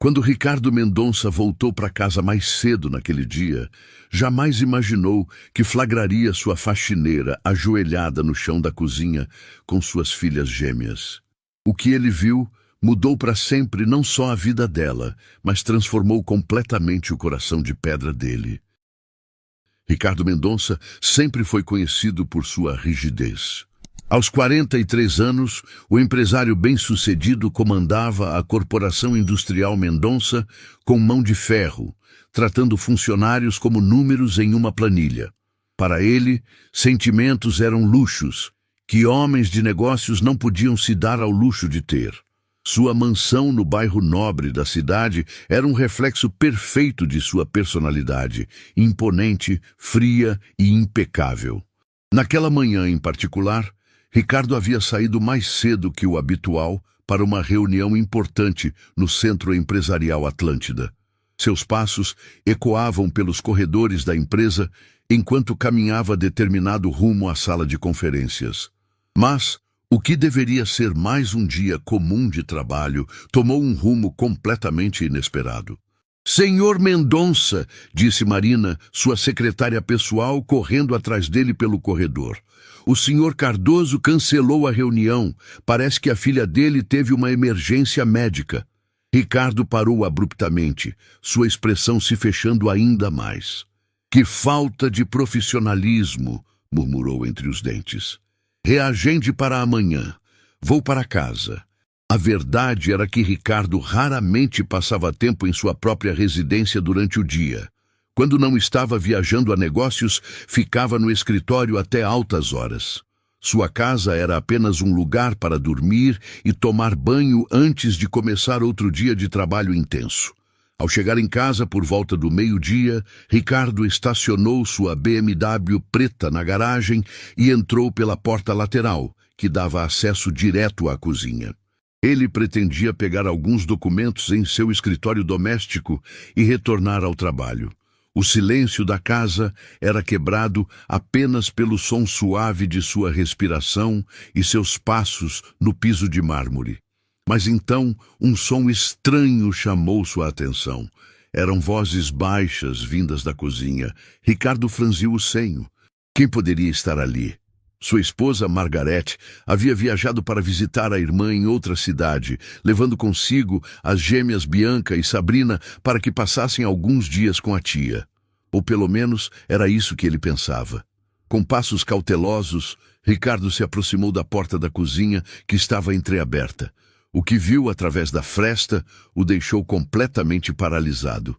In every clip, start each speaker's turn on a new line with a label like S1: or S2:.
S1: Quando Ricardo Mendonça voltou para casa mais cedo naquele dia, jamais imaginou que flagraria sua faxineira ajoelhada no chão da cozinha com suas filhas gêmeas. O que ele viu mudou para sempre não só a vida dela, mas transformou completamente o coração de pedra dele. Ricardo Mendonça sempre foi conhecido por sua rigidez. Aos 43 anos, o empresário bem-sucedido comandava a Corporação Industrial Mendonça com mão de ferro, tratando funcionários como números em uma planilha. Para ele, sentimentos eram luxos, que homens de negócios não podiam se dar ao luxo de ter. Sua mansão no bairro nobre da cidade era um reflexo perfeito de sua personalidade, imponente, fria e impecável. Naquela manhã em particular, Ricardo havia saído mais cedo que o habitual para uma reunião importante no Centro Empresarial Atlântida. Seus passos ecoavam pelos corredores da empresa enquanto caminhava determinado rumo à sala de conferências. Mas o que deveria ser mais um dia comum de trabalho tomou um rumo completamente inesperado. "Senhor Mendonça", disse Marina, sua secretária pessoal, correndo atrás dele pelo corredor. "O senhor Cardoso cancelou a reunião. Parece que a filha dele teve uma emergência médica." Ricardo parou abruptamente, sua expressão se fechando ainda mais. "Que falta de profissionalismo", murmurou entre os dentes. "Reagende para amanhã. Vou para casa." A verdade era que Ricardo raramente passava tempo em sua própria residência durante o dia. Quando não estava viajando a negócios, ficava no escritório até altas horas. Sua casa era apenas um lugar para dormir e tomar banho antes de começar outro dia de trabalho intenso. Ao chegar em casa por volta do meio-dia, Ricardo estacionou sua BMW preta na garagem e entrou pela porta lateral, que dava acesso direto à cozinha. Ele pretendia pegar alguns documentos em seu escritório doméstico e retornar ao trabalho. O silêncio da casa era quebrado apenas pelo som suave de sua respiração e seus passos no piso de mármore. Mas então um som estranho chamou sua atenção. Eram vozes baixas vindas da cozinha. Ricardo franziu o senho. Quem poderia estar ali? Sua esposa, Margarete, havia viajado para visitar a irmã em outra cidade, levando consigo as gêmeas Bianca e Sabrina para que passassem alguns dias com a tia. Ou pelo menos era isso que ele pensava. Com passos cautelosos, Ricardo se aproximou da porta da cozinha, que estava entreaberta. O que viu através da fresta o deixou completamente paralisado.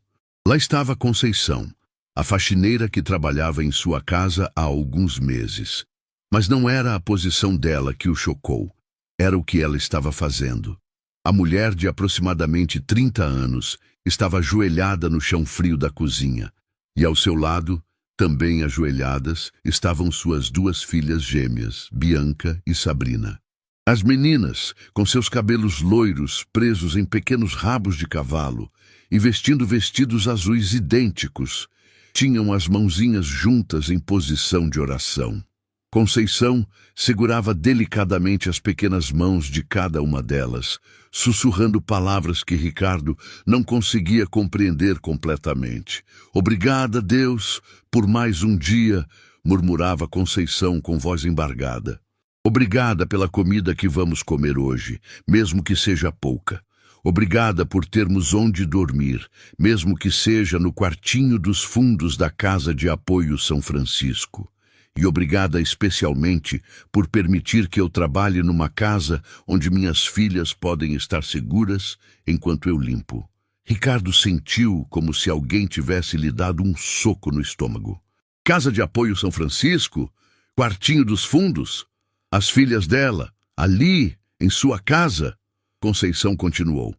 S1: Lá estava Conceição, a faxineira que trabalhava em sua casa há alguns meses. Mas não era a posição dela que o chocou. Era o que ela estava fazendo. A mulher de aproximadamente 30 anos estava ajoelhada no chão frio da cozinha. E ao seu lado, também ajoelhadas, estavam suas duas filhas gêmeas, Bianca e Sabrina. As meninas, com seus cabelos loiros presos em pequenos rabos de cavalo e vestindo vestidos azuis idênticos, tinham as mãozinhas juntas em posição de oração. Conceição segurava delicadamente as pequenas mãos de cada uma delas, sussurrando palavras que Ricardo não conseguia compreender completamente. "Obrigada, Deus, por mais um dia", murmurava Conceição com voz embargada. "Obrigada pela comida que vamos comer hoje, mesmo que seja pouca. Obrigada por termos onde dormir, mesmo que seja no quartinho dos fundos da Casa de Apoio São Francisco. E obrigada especialmente por permitir que eu trabalhe numa casa onde minhas filhas podem estar seguras enquanto eu limpo." Ricardo sentiu como se alguém tivesse lhe dado um soco no estômago. Casa de Apoio São Francisco? Quartinho dos fundos? As filhas dela, ali, em sua casa? Conceição continuou.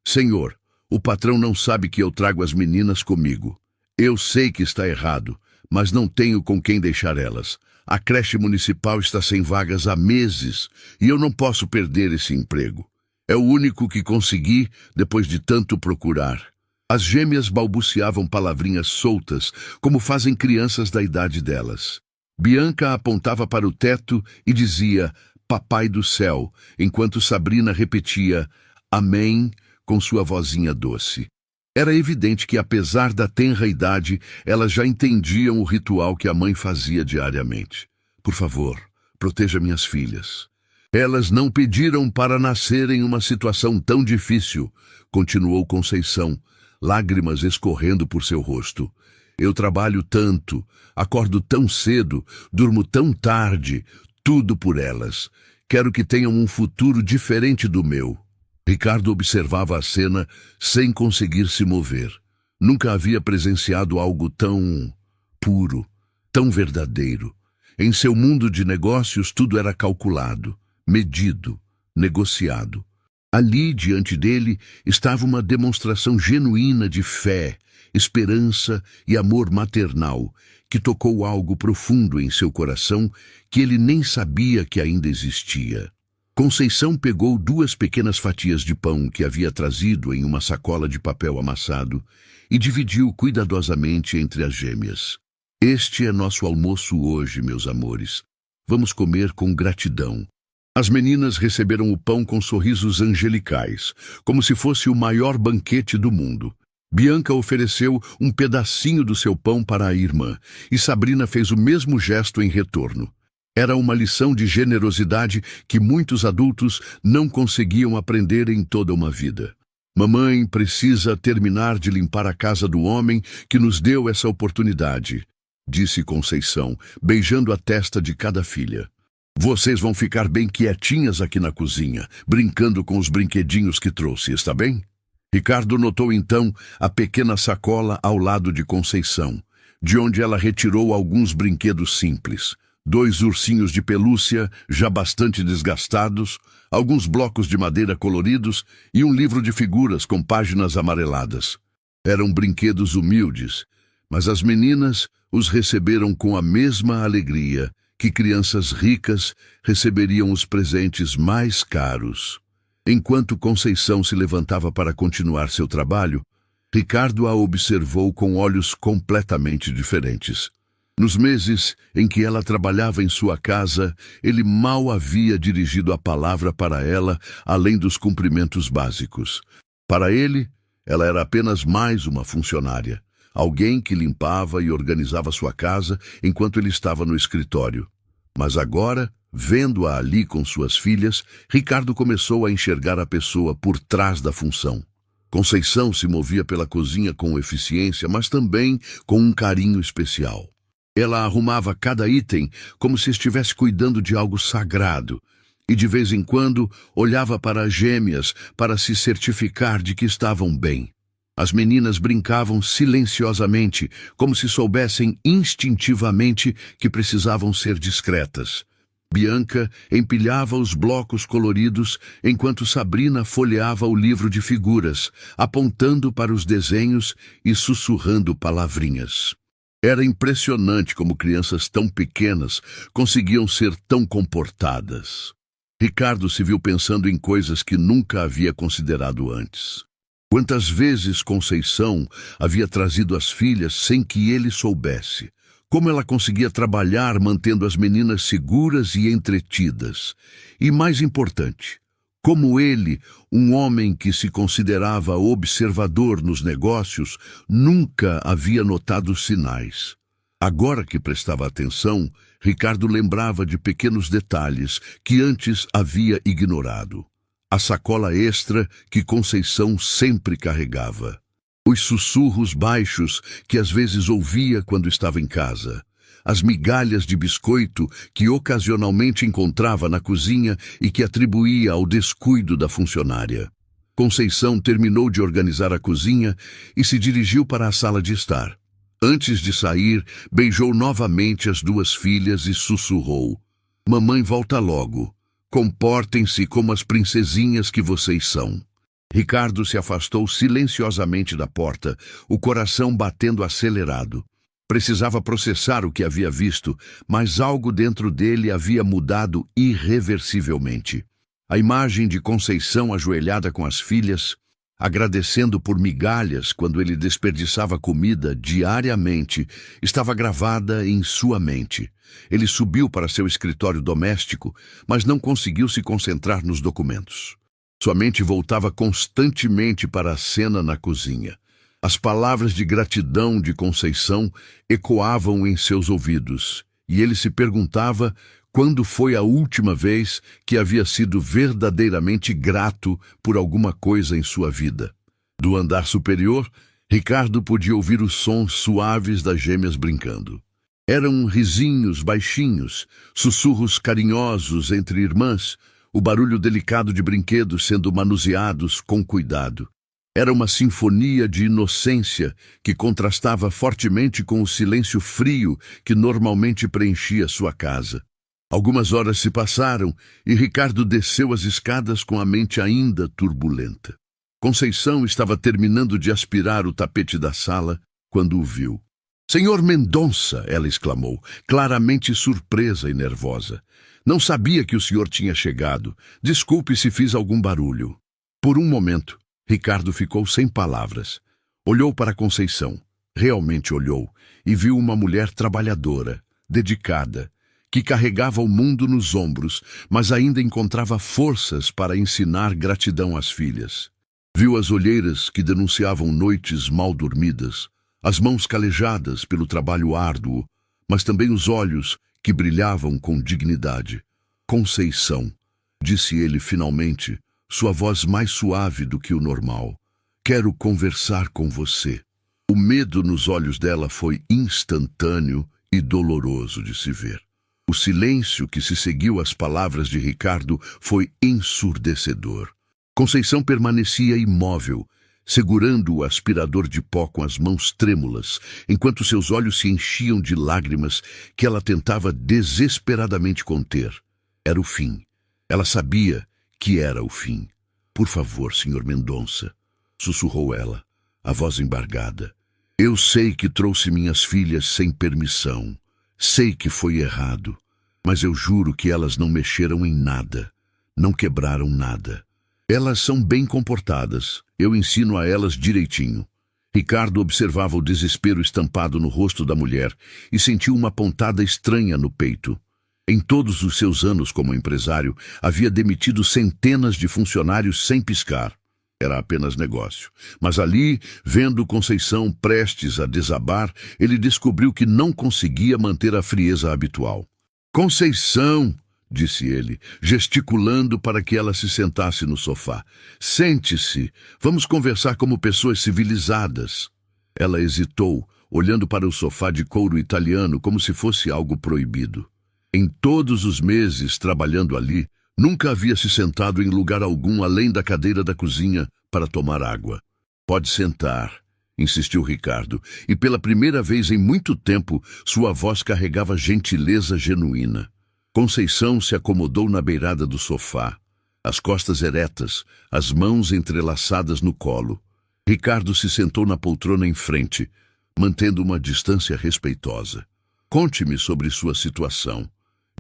S1: "Senhor, o patrão não sabe que eu trago as meninas comigo. Eu sei que está errado, mas não tenho com quem deixar elas. A creche municipal está sem vagas há meses e eu não posso perder esse emprego. É o único que consegui depois de tanto procurar." As gêmeas balbuciavam palavrinhas soltas, como fazem crianças da idade delas. Bianca apontava para o teto e dizia "Papai do céu", enquanto Sabrina repetia "Amém", com sua vozinha doce. Era evidente que, apesar da tenra idade, elas já entendiam o ritual que a mãe fazia diariamente. Por favor, proteja minhas filhas. Elas não pediram para nascer em uma situação tão difícil, continuou Conceição, lágrimas escorrendo por seu rosto. Eu trabalho tanto, acordo tão cedo, durmo tão tarde, tudo por elas. Quero que tenham um futuro diferente do meu. Ricardo observava a cena sem conseguir se mover. Nunca havia presenciado algo tão puro, tão verdadeiro. Em seu mundo de negócios tudo era calculado, medido, negociado. Ali, diante dele, estava uma demonstração genuína de fé, esperança e amor maternal, que tocou algo profundo em seu coração que ele nem sabia que ainda existia. Conceição pegou 2 pequenas fatias de pão que havia trazido em uma sacola de papel amassado e dividiu cuidadosamente entre as gêmeas. Este é nosso almoço hoje, meus amores. Vamos comer com gratidão. As meninas receberam o pão com sorrisos angelicais, como se fosse o maior banquete do mundo. Bianca ofereceu um pedacinho do seu pão para a irmã, e Sabrina fez o mesmo gesto em retorno. Era uma lição de generosidade que muitos adultos não conseguiam aprender em toda uma vida. Mamãe precisa terminar de limpar a casa do homem que nos deu essa oportunidade, disse Conceição, beijando a testa de cada filha. Vocês vão ficar bem quietinhas aqui na cozinha, brincando com os brinquedinhos que trouxe, está bem? Ricardo notou então a pequena sacola ao lado de Conceição, de onde ela retirou alguns brinquedos simples. 2 ursinhos de pelúcia, já bastante desgastados, alguns blocos de madeira coloridos e um livro de figuras com páginas amareladas. Eram brinquedos humildes, mas as meninas os receberam com a mesma alegria que crianças ricas receberiam os presentes mais caros. Enquanto Conceição se levantava para continuar seu trabalho, Ricardo a observou com olhos completamente diferentes. Nos meses em que ela trabalhava em sua casa, ele mal havia dirigido a palavra para ela, além dos cumprimentos básicos. Para ele, ela era apenas mais uma funcionária, alguém que limpava e organizava sua casa enquanto ele estava no escritório. Mas agora, vendo-a ali com suas filhas, Ricardo começou a enxergar a pessoa por trás da função. Conceição se movia pela cozinha com eficiência, mas também com um carinho especial. Ela arrumava cada item como se estivesse cuidando de algo sagrado e, de vez em quando, olhava para as gêmeas para se certificar de que estavam bem. As meninas brincavam silenciosamente, como se soubessem instintivamente que precisavam ser discretas. Bianca empilhava os blocos coloridos enquanto Sabrina folheava o livro de figuras, apontando para os desenhos e sussurrando palavrinhas. Era impressionante como crianças tão pequenas conseguiam ser tão comportadas. Ricardo se viu pensando em coisas que nunca havia considerado antes. Quantas vezes Conceição havia trazido as filhas sem que ele soubesse? Como ela conseguia trabalhar mantendo as meninas seguras e entretidas? E mais importante, como ele, um homem que se considerava observador nos negócios, nunca havia notado sinais. Agora que prestava atenção, Ricardo lembrava de pequenos detalhes que antes havia ignorado. A sacola extra que Conceição sempre carregava. Os sussurros baixos que às vezes ouvia quando estava em casa. As migalhas de biscoito que ocasionalmente encontrava na cozinha e que atribuía ao descuido da funcionária. Conceição terminou de organizar a cozinha e se dirigiu para a sala de estar. Antes de sair, beijou novamente as 2 filhas e sussurrou: "Mamãe volta logo. Comportem-se como as princesinhas que vocês são." Ricardo se afastou silenciosamente da porta, o coração batendo acelerado. Precisava processar o que havia visto, mas algo dentro dele havia mudado irreversivelmente. A imagem de Conceição ajoelhada com as filhas, agradecendo por migalhas quando ele desperdiçava comida diariamente, estava gravada em sua mente. Ele subiu para seu escritório doméstico, mas não conseguiu se concentrar nos documentos. Sua mente voltava constantemente para a cena na cozinha. As palavras de gratidão de Conceição ecoavam em seus ouvidos, e ele se perguntava quando foi a última vez que havia sido verdadeiramente grato por alguma coisa em sua vida. Do andar superior, Ricardo podia ouvir os sons suaves das gêmeas brincando. Eram risinhos baixinhos, sussurros carinhosos entre irmãs, o barulho delicado de brinquedos sendo manuseados com cuidado. Era uma sinfonia de inocência que contrastava fortemente com o silêncio frio que normalmente preenchia sua casa. Algumas horas se passaram e Ricardo desceu as escadas com a mente ainda turbulenta. Conceição estava terminando de aspirar o tapete da sala quando o viu. "Senhor Mendonça!" ela exclamou, claramente surpresa e nervosa. "Não sabia que o senhor tinha chegado. Desculpe se fiz algum barulho." Por um momento, Ricardo ficou sem palavras. Olhou para Conceição, realmente olhou, e viu uma mulher trabalhadora, dedicada, que carregava o mundo nos ombros, mas ainda encontrava forças para ensinar gratidão às filhas. Viu as olheiras que denunciavam noites mal dormidas, as mãos calejadas pelo trabalho árduo, mas também os olhos que brilhavam com dignidade. "Conceição", disse ele finalmente, sua voz mais suave do que o normal. "Quero conversar com você." O medo nos olhos dela foi instantâneo e doloroso de se ver. O silêncio que se seguiu às palavras de Ricardo foi ensurdecedor. Conceição permanecia imóvel, segurando o aspirador de pó com as mãos trêmulas, enquanto seus olhos se enchiam de lágrimas que ela tentava desesperadamente conter. Era o fim. Ela sabia que era o fim. "Por favor, Sr. Mendonça", sussurrou ela, a voz embargada. "Eu sei que trouxe minhas filhas sem permissão. Sei que foi errado, mas eu juro que elas não mexeram em nada, não quebraram nada. Elas são bem comportadas, eu ensino a elas direitinho." Ricardo observava o desespero estampado no rosto da mulher e sentiu uma pontada estranha no peito. Em todos os seus anos como empresário, havia demitido centenas de funcionários sem piscar. Era apenas negócio. Mas ali, vendo Conceição prestes a desabar, ele descobriu que não conseguia manter a frieza habitual. "Conceição!" disse ele, gesticulando para que ela se sentasse no sofá. "Sente-se. Vamos conversar como pessoas civilizadas." Ela hesitou, olhando para o sofá de couro italiano como se fosse algo proibido. Em todos os meses trabalhando ali, nunca havia se sentado em lugar algum além da cadeira da cozinha para tomar água. "Pode sentar", insistiu Ricardo, e pela primeira vez em muito tempo sua voz carregava gentileza genuína. Conceição se acomodou na beirada do sofá, as costas eretas, as mãos entrelaçadas no colo. Ricardo se sentou na poltrona em frente, mantendo uma distância respeitosa. "Conte-me sobre sua situação",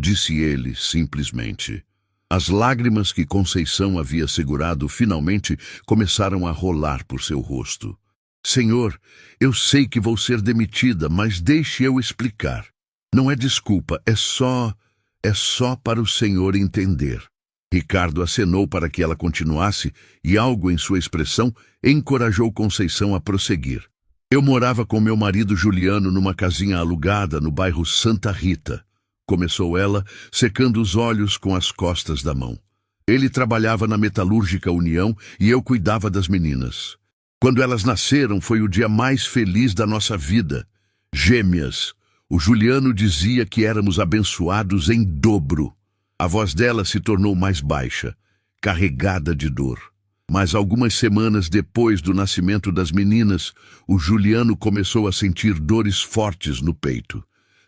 S1: disse ele simplesmente. As lágrimas que Conceição havia segurado finalmente começaram a rolar por seu rosto. "Senhor, eu sei que vou ser demitida, mas deixe eu explicar. Não é desculpa, é só para o senhor entender." Ricardo acenou para que ela continuasse e algo em sua expressão encorajou Conceição a prosseguir. "Eu morava com meu marido Juliano numa casinha alugada no bairro Santa Rita", começou ela, secando os olhos com as costas da mão. "Ele trabalhava na Metalúrgica União e eu cuidava das meninas. Quando elas nasceram foi o dia mais feliz da nossa vida. Gêmeas. O Juliano dizia que éramos abençoados em dobro." A voz dela se tornou mais baixa, carregada de dor. Mas algumas semanas depois do nascimento das meninas, o Juliano começou a sentir dores fortes no peito.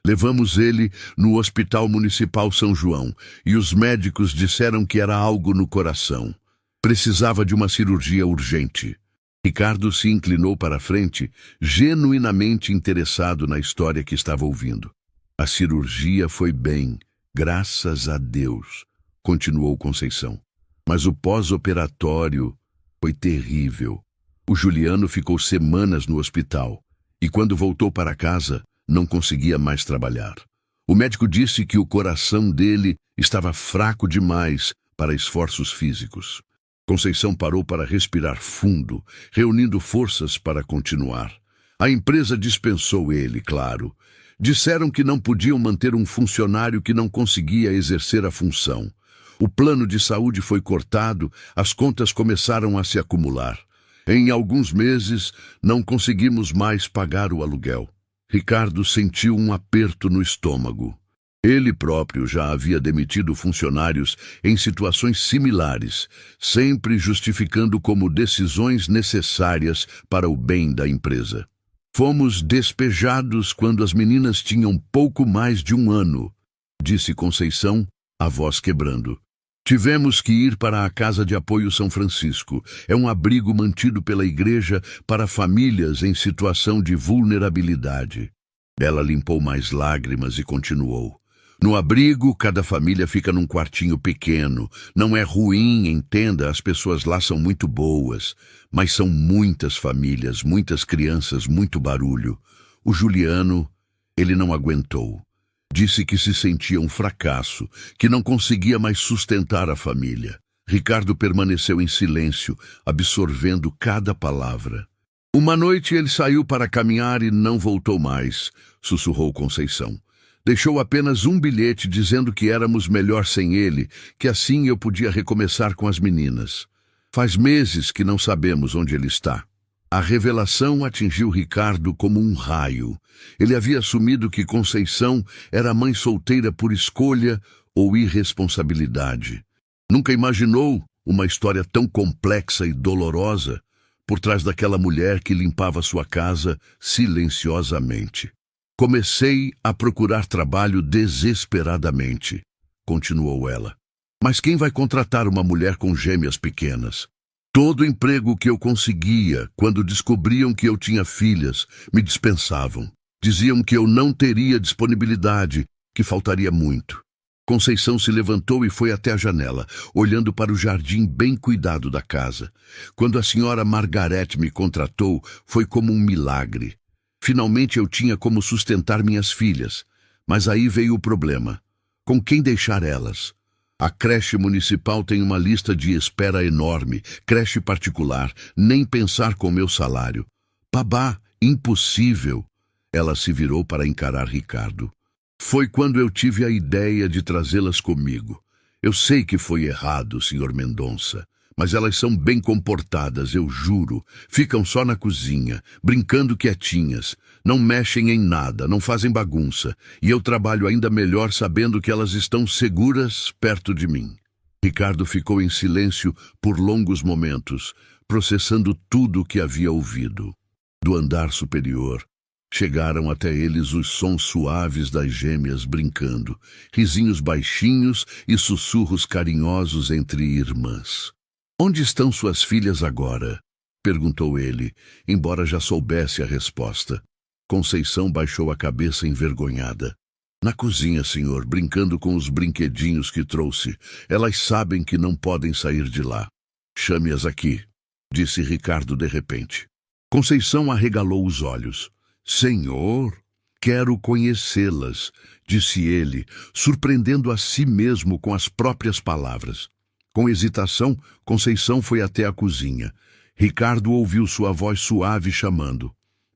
S1: Levamos ele no Hospital Municipal São João e os médicos disseram que era algo no coração. Precisava de uma cirurgia urgente. Ricardo se inclinou para a frente, genuinamente interessado na história que estava ouvindo. "A cirurgia foi bem, graças a Deus", continuou Conceição. "Mas o pós-operatório foi terrível. O Juliano ficou semanas no hospital e quando voltou para casa, não conseguia mais trabalhar. O médico disse que o coração dele estava fraco demais para esforços físicos. Conceição parou para respirar fundo, reunindo forças para continuar. A empresa dispensou ele, claro. Disseram que não podiam manter um funcionário que não conseguia exercer a função. O plano de saúde foi cortado, as contas começaram a se acumular. Em alguns meses, não conseguimos mais pagar o aluguel. Ricardo sentiu um aperto no estômago. Ele próprio já havia demitido funcionários em situações similares, sempre justificando como decisões necessárias para o bem da empresa. Fomos despejados quando as meninas tinham pouco mais de 1 ano, disse Conceição, a voz quebrando. Tivemos que ir para a Casa de Apoio São Francisco. É um abrigo mantido pela igreja para famílias em situação de vulnerabilidade. Ela limpou mais lágrimas e continuou. No abrigo, cada família fica num quartinho pequeno. Não é ruim, entenda, as pessoas lá são muito boas. Mas são muitas famílias, muitas crianças, muito barulho. O Juliano, ele não aguentou. Disse que se sentia um fracasso, que não conseguia mais sustentar a família. Ricardo permaneceu em silêncio, absorvendo cada palavra. Uma noite ele saiu para caminhar e não voltou mais, sussurrou Conceição. Deixou apenas um bilhete dizendo que éramos melhor sem ele, que assim eu podia recomeçar com as meninas. Faz meses que não sabemos onde ele está. A revelação atingiu Ricardo como um raio. Ele havia assumido que Conceição era mãe solteira por escolha ou irresponsabilidade. Nunca imaginou uma história tão complexa e dolorosa por trás daquela mulher que limpava sua casa silenciosamente. Comecei a procurar trabalho desesperadamente, continuou ela. Mas quem vai contratar uma mulher com gêmeas pequenas? Todo emprego que eu conseguia, quando descobriam que eu tinha filhas, me dispensavam. Diziam que eu não teria disponibilidade, que faltaria muito. Conceição se levantou e foi até a janela, olhando para o jardim bem cuidado da casa. Quando a senhora Margarete me contratou, foi como um milagre. Finalmente eu tinha como sustentar minhas filhas, mas aí veio o problema. Com quem deixar elas? A creche municipal tem uma lista de espera enorme, creche particular, nem pensar com meu salário. Babá, impossível. Ela se virou para encarar Ricardo. Foi quando eu tive a ideia de trazê-las comigo. Eu sei que foi errado, Sr. Mendonça, mas elas são bem comportadas, eu juro. Ficam só na cozinha, brincando quietinhas. Não mexem em nada, não fazem bagunça. E eu trabalho ainda melhor sabendo que elas estão seguras perto de mim. Ricardo ficou em silêncio por longos momentos, processando tudo o que havia ouvido. Do andar superior, chegaram até eles os sons suaves das gêmeas brincando, risinhos baixinhos e sussurros carinhosos entre irmãs. Onde estão suas filhas agora? Perguntou ele, embora já soubesse a resposta. Conceição baixou a cabeça envergonhada. Na cozinha, senhor, brincando com os brinquedinhos que trouxe. Elas sabem que não podem sair de lá. Chame-as aqui, disse Ricardo de repente. Conceição arregalou os olhos. Senhor, quero conhecê-las, disse ele, surpreendendo a si mesmo com as próprias palavras. Com hesitação, Conceição foi até a cozinha. Ricardo ouviu sua voz suave chamando.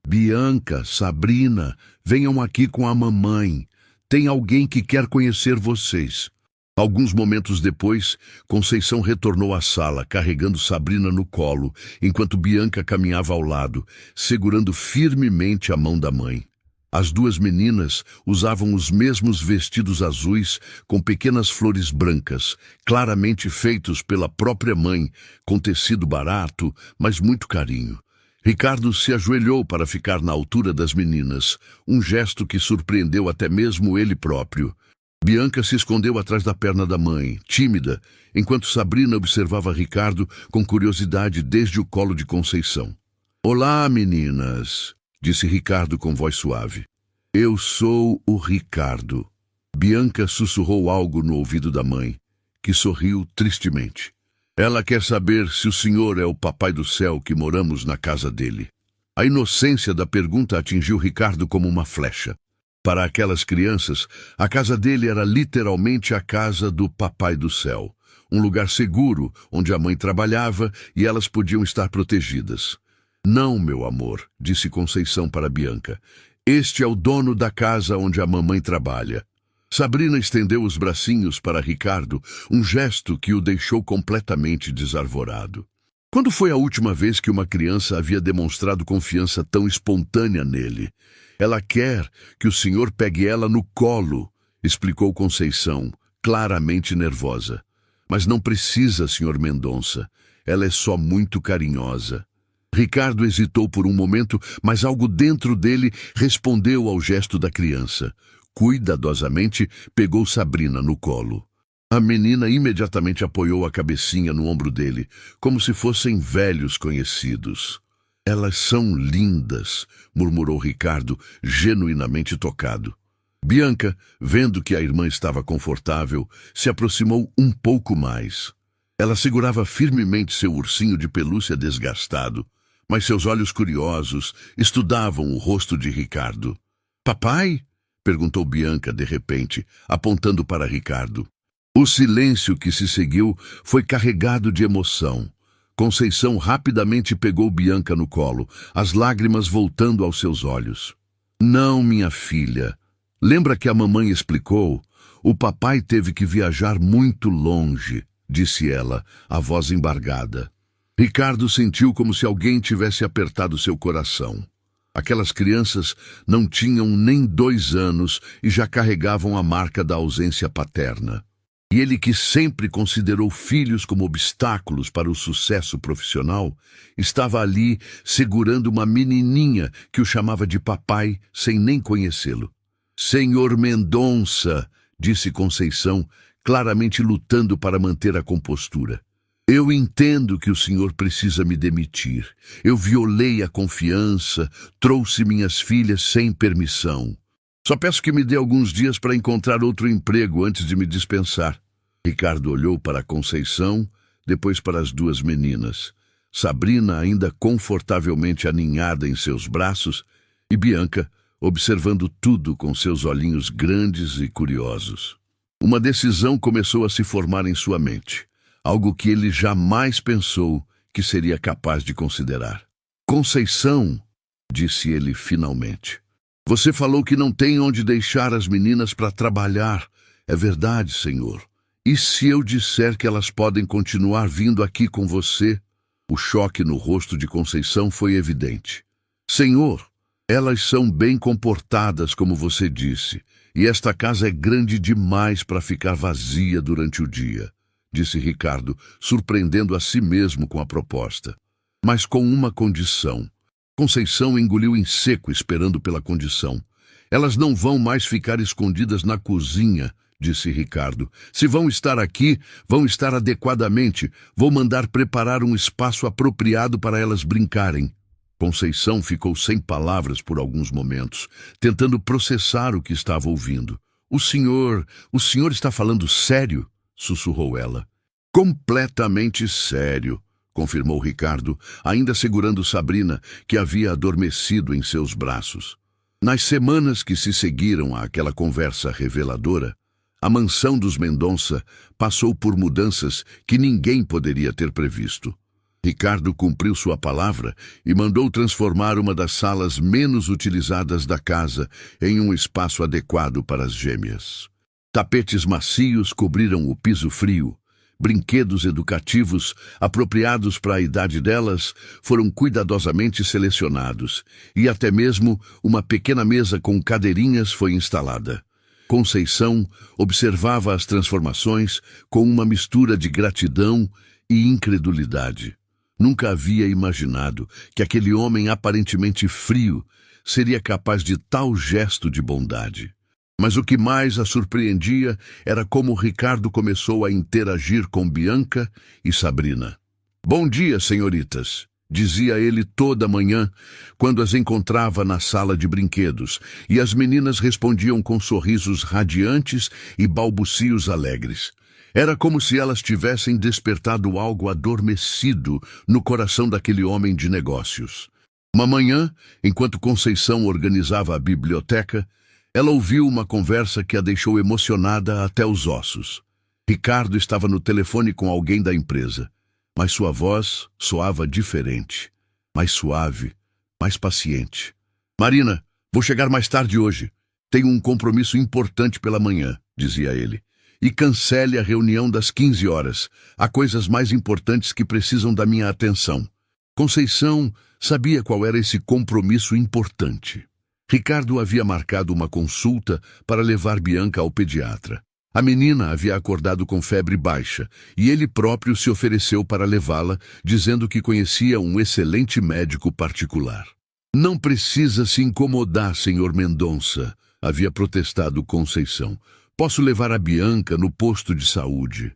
S1: Bianca, Sabrina, venham aqui com a mamãe. Tem alguém que quer conhecer vocês. Alguns momentos depois, Conceição retornou à sala, carregando Sabrina no colo, enquanto Bianca caminhava ao lado, segurando firmemente a mão da mãe. As duas meninas usavam os mesmos vestidos azuis com pequenas flores brancas, claramente feitos pela própria mãe, com tecido barato, mas muito carinho. Ricardo se ajoelhou para ficar na altura das meninas, um gesto que surpreendeu até mesmo ele próprio. Bianca se escondeu atrás da perna da mãe, tímida, enquanto Sabrina observava Ricardo com curiosidade desde o colo de Conceição. Olá, meninas, disse Ricardo com voz suave. Eu sou o Ricardo. Bianca sussurrou algo no ouvido da mãe, que sorriu tristemente. Ela quer saber se o senhor é o papai do céu que moramos na casa dele. A inocência da pergunta atingiu Ricardo como uma flecha. Para aquelas crianças, a casa dele era literalmente a casa do papai do céu. um lugar seguro onde a mãe trabalhava e elas podiam estar protegidas. Não, meu amor, disse Conceição para Bianca. Este é o dono da casa onde a mamãe trabalha. Sabrina estendeu os bracinhos para Ricardo, um gesto que o deixou completamente desarvorado. Quando foi a última vez que uma criança havia demonstrado confiança tão espontânea nele? Ela quer que o senhor pegue ela no colo, explicou Conceição, claramente nervosa. Mas não precisa, senhor Mendonça. Ela é só muito carinhosa. Ricardo hesitou por um momento, mas algo dentro dele respondeu ao gesto da criança. Cuidadosamente, pegou Sabrina no colo. A menina imediatamente apoiou a cabecinha no ombro dele, como se fossem velhos conhecidos. Elas são lindas, murmurou Ricardo, genuinamente tocado. Bianca, vendo que a irmã estava confortável, se aproximou um pouco mais. Ela segurava firmemente seu ursinho de pelúcia desgastado, mas seus olhos curiosos estudavam o rosto de Ricardo. Papai? Perguntou Bianca de repente, apontando para Ricardo. O silêncio que se seguiu foi carregado de emoção. Conceição rapidamente pegou Bianca no colo, as lágrimas voltando aos seus olhos. Não, minha filha. Lembra que a mamãe explicou? O papai teve que viajar muito longe, disse ela, a voz embargada. Ricardo sentiu como se alguém tivesse apertado seu coração. Aquelas crianças não tinham nem 2 anos e já carregavam a marca da ausência paterna. E ele, que sempre considerou filhos como obstáculos para o sucesso profissional, estava ali segurando uma menininha que o chamava de papai sem nem conhecê-lo. Senhor Mendonça, disse Conceição, claramente lutando para manter a compostura. Eu entendo que o senhor precisa me demitir. Eu violei a confiança, trouxe minhas filhas sem permissão. Só peço que me dê alguns dias para encontrar outro emprego antes de me dispensar. Ricardo olhou para Conceição, depois para as 2 meninas. Sabrina ainda confortavelmente aninhada em seus braços e Bianca observando tudo com seus olhinhos grandes e curiosos. Uma decisão começou a se formar em sua mente, algo que ele jamais pensou que seria capaz de considerar. Conceição, disse ele finalmente. Você falou que não tem onde deixar as meninas para trabalhar. É verdade, senhor. E se eu disser que elas podem continuar vindo aqui com você? O choque no rosto de Conceição foi evidente. Senhor, elas são bem comportadas, como você disse, e esta casa é grande demais para ficar vazia durante o dia, disse Ricardo, surpreendendo a si mesmo com a proposta. Mas com uma condição. Conceição engoliu em seco, esperando pela condição. Elas não vão mais ficar escondidas na cozinha, disse Ricardo. Se vão estar aqui, vão estar adequadamente. Vou mandar preparar um espaço apropriado para elas brincarem. Conceição ficou sem palavras por alguns momentos, tentando processar o que estava ouvindo. O senhor está falando sério? Sussurrou ela. Completamente sério, confirmou Ricardo, ainda segurando Sabrina, que havia adormecido em seus braços. Nas semanas que se seguiram àquela conversa reveladora, a mansão dos Mendonça passou por mudanças que ninguém poderia ter previsto. Ricardo cumpriu sua palavra e mandou transformar uma das salas menos utilizadas da casa em um espaço adequado para as gêmeas. Tapetes macios cobriram o piso frio. Brinquedos educativos, apropriados para a idade delas, foram cuidadosamente selecionados, e até mesmo uma pequena mesa com cadeirinhas foi instalada. Conceição observava as transformações com uma mistura de gratidão e incredulidade. Nunca havia imaginado que aquele homem aparentemente frio seria capaz de tal gesto de bondade. Mas o que mais a surpreendia era como Ricardo começou a interagir com Bianca e Sabrina. Bom dia, senhoritas, dizia ele toda manhã, quando as encontrava na sala de brinquedos, e as meninas respondiam com sorrisos radiantes e balbucios alegres. Era como se elas tivessem despertado algo adormecido no coração daquele homem de negócios. Uma manhã, enquanto Conceição organizava a biblioteca, ela ouviu uma conversa que a deixou emocionada até os ossos. Ricardo estava no telefone com alguém da empresa, mas sua voz soava diferente, mais suave, mais paciente. Marina, vou chegar mais tarde hoje. Tenho um compromisso importante pela manhã, dizia ele. E cancele a reunião das 15 horas. Há coisas mais importantes que precisam da minha atenção. Conceição sabia qual era esse compromisso importante. Ricardo havia marcado uma consulta para levar Bianca ao pediatra. A menina havia acordado com febre baixa e ele próprio se ofereceu para levá-la, dizendo que conhecia um excelente médico particular. Não precisa se incomodar, senhor Mendonça, havia protestado Conceição. Posso levar a Bianca no posto de saúde.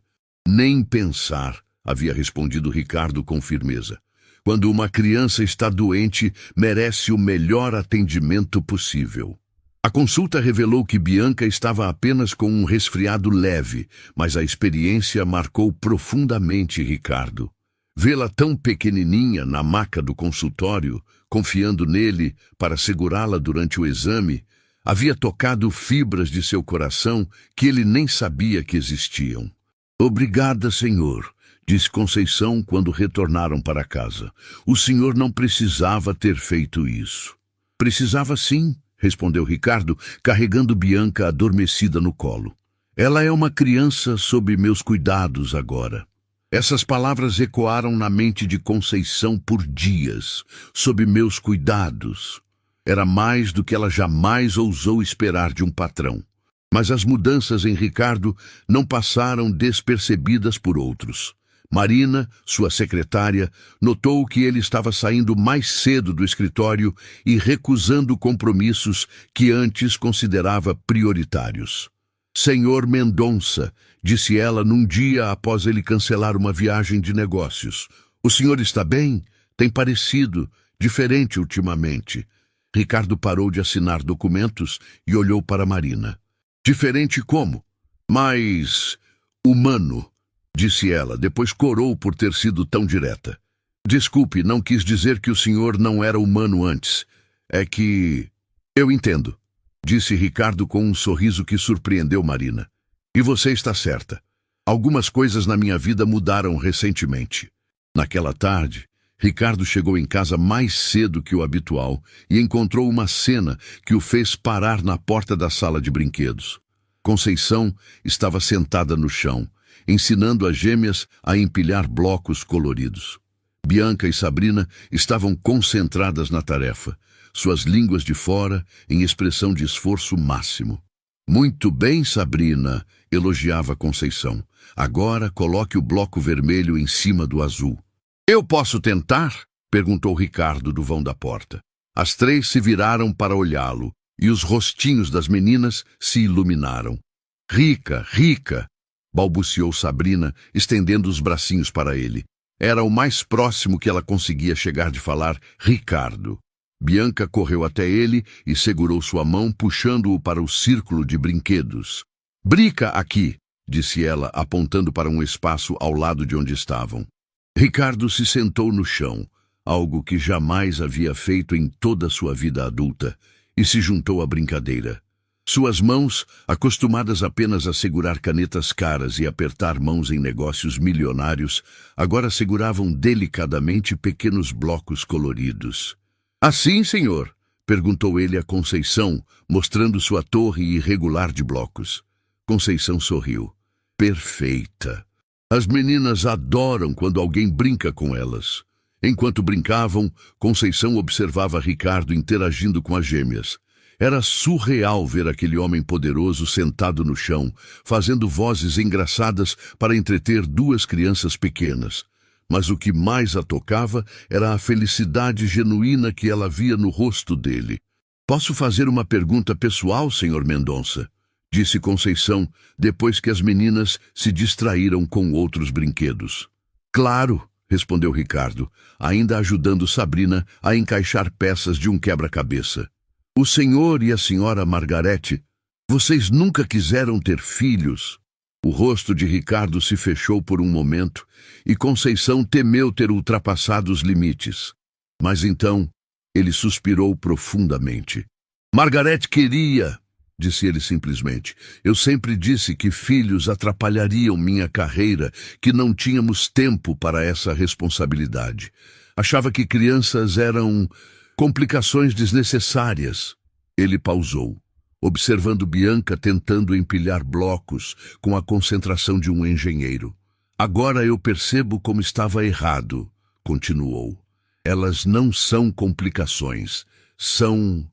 S1: Nem pensar, havia respondido Ricardo com firmeza. Quando uma criança está doente, merece o melhor atendimento possível. A consulta revelou que Bianca estava apenas com um resfriado leve, mas a experiência marcou profundamente Ricardo. Vê-la tão pequenininha na maca do consultório, confiando nele para segurá-la durante o exame, havia tocado fibras de seu coração que ele nem sabia que existiam. Obrigada, senhor, disse Conceição quando retornaram para casa. O senhor não precisava ter feito isso. Precisava sim, respondeu Ricardo, carregando Bianca adormecida no colo. Ela é uma criança sob meus cuidados agora. Essas palavras ecoaram na mente de Conceição por dias, sob meus cuidados. Era mais do que ela jamais ousou esperar de um patrão. Mas as mudanças em Ricardo não passaram despercebidas por outros. Marina, sua secretária, notou que ele estava saindo mais cedo do escritório e recusando compromissos que antes considerava prioritários. Senhor Mendonça, disse ela num dia após ele cancelar uma viagem de negócios. O senhor está bem? Tem parecido diferente ultimamente. Ricardo parou de assinar documentos e olhou para Marina. Diferente como? Mais humano, disse ela, depois corou por ter sido tão direta. Desculpe, não quis dizer que o senhor não era humano antes. É que... Eu entendo, disse Ricardo com um sorriso que surpreendeu Marina. E você está certa. Algumas coisas na minha vida mudaram recentemente. Naquela tarde, Ricardo chegou em casa mais cedo que o habitual e encontrou uma cena que o fez parar na porta da sala de brinquedos. Conceição estava sentada no chão, ensinando as gêmeas a empilhar blocos coloridos. Bianca e Sabrina estavam concentradas na tarefa, suas línguas de fora em expressão de esforço máximo. Muito bem, Sabrina, elogiava Conceição. Agora coloque o bloco vermelho em cima do azul. Eu posso tentar? Perguntou Ricardo do vão da porta. As três se viraram para olhá-lo e os rostinhos das meninas se iluminaram. Rica, rica, balbuciou Sabrina, estendendo os bracinhos para ele. Era o mais próximo que ela conseguia chegar de falar Ricardo. Bianca correu até ele e segurou sua mão, puxando-o para o círculo de brinquedos. Brinca aqui, disse ela, apontando para um espaço ao lado de onde estavam. Ricardo se sentou no chão, algo que jamais havia feito em toda a sua vida adulta, e se juntou à brincadeira. Suas mãos, acostumadas apenas a segurar canetas caras e apertar mãos em negócios milionários, agora seguravam delicadamente pequenos blocos coloridos. Assim, senhor? Perguntou ele a Conceição, mostrando sua torre irregular de blocos. Conceição sorriu. Perfeita. As meninas adoram quando alguém brinca com elas. Enquanto brincavam, Conceição observava Ricardo interagindo com as gêmeas. Era surreal ver aquele homem poderoso sentado no chão, fazendo vozes engraçadas para entreter duas crianças pequenas. Mas o que mais a tocava era a felicidade genuína que ela via no rosto dele. Posso fazer uma pergunta pessoal, senhor Mendonça? Disse Conceição, depois que as meninas se distraíram com outros brinquedos. Claro, respondeu Ricardo, ainda ajudando Sabrina a encaixar peças de um quebra-cabeça. O senhor e a senhora Margarete, vocês nunca quiseram ter filhos? O rosto de Ricardo se fechou por um momento e Conceição temeu ter ultrapassado os limites. Mas então ele suspirou profundamente. Margarete queria, disse ele simplesmente. Eu sempre disse que filhos atrapalhariam minha carreira, que não tínhamos tempo para essa responsabilidade. Achava que crianças eram complicações desnecessárias. Ele pausou, observando Bianca tentando empilhar blocos com a concentração de um engenheiro. Agora eu percebo como estava errado, continuou. Elas não são complicações, são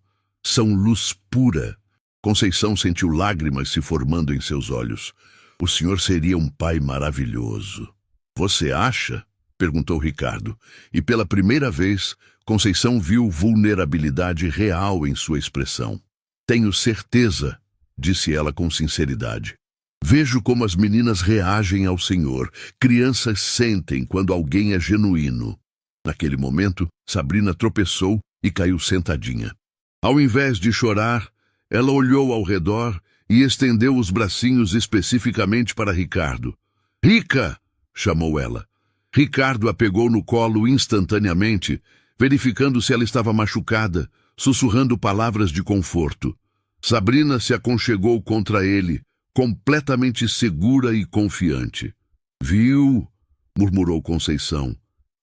S1: luz pura. Conceição sentiu lágrimas se formando em seus olhos. O senhor seria um pai maravilhoso. Você acha? Perguntou Ricardo, e pela primeira vez, Conceição viu vulnerabilidade real em sua expressão. Tenho certeza, disse ela com sinceridade. Vejo como as meninas reagem ao senhor. Crianças sentem quando alguém é genuíno. Naquele momento, Sabrina tropeçou e caiu sentadinha. Ao invés de chorar, ela olhou ao redor e estendeu os bracinhos especificamente para Ricardo. «Rica!» chamou ela. Ricardo a pegou no colo instantaneamente, verificando se ela estava machucada, sussurrando palavras de conforto. Sabrina se aconchegou contra ele, completamente segura e confiante. «Viu?» murmurou Conceição.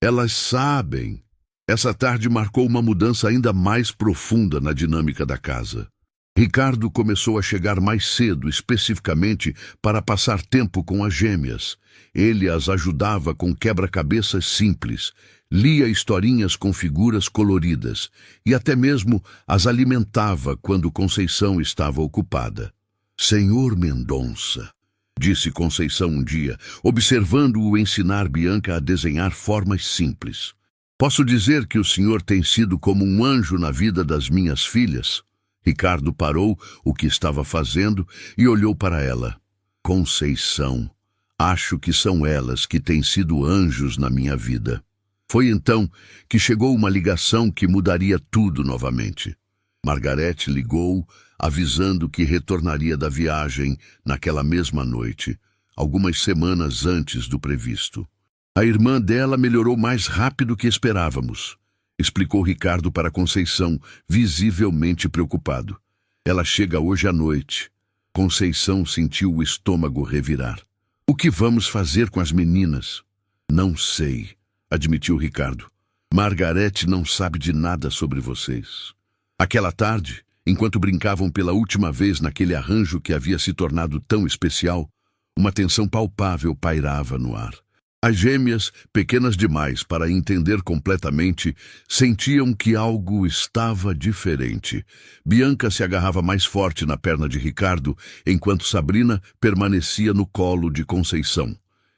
S1: «Elas sabem». Essa tarde marcou uma mudança ainda mais profunda na dinâmica da casa. Ricardo começou a chegar mais cedo, especificamente para passar tempo com as gêmeas. Ele as ajudava com quebra-cabeças simples, lia historinhas com figuras coloridas e até mesmo as alimentava quando Conceição estava ocupada. «Senhor Mendonça», disse Conceição um dia, observando-o ensinar Bianca a desenhar formas simples. «Posso dizer que o senhor tem sido como um anjo na vida das minhas filhas?» Ricardo parou o que estava fazendo e olhou para ela. «Conceição, acho que são elas que têm sido anjos na minha vida». Foi então que chegou uma ligação que mudaria tudo novamente. Margarete ligou, avisando que retornaria da viagem naquela mesma noite, algumas semanas antes do previsto. A irmã dela melhorou mais rápido que esperávamos, explicou Ricardo para Conceição, visivelmente preocupado. Ela chega hoje à noite. Conceição sentiu o estômago revirar. O que vamos fazer com as meninas? Não sei, admitiu Ricardo. Margarete não sabe de nada sobre vocês. Aquela tarde, enquanto brincavam pela última vez naquele arranjo que havia se tornado tão especial, uma tensão palpável pairava no ar. As gêmeas, pequenas demais para entender completamente, sentiam que algo estava diferente. Bianca se agarrava mais forte na perna de Ricardo, enquanto Sabrina permanecia no colo de Conceição.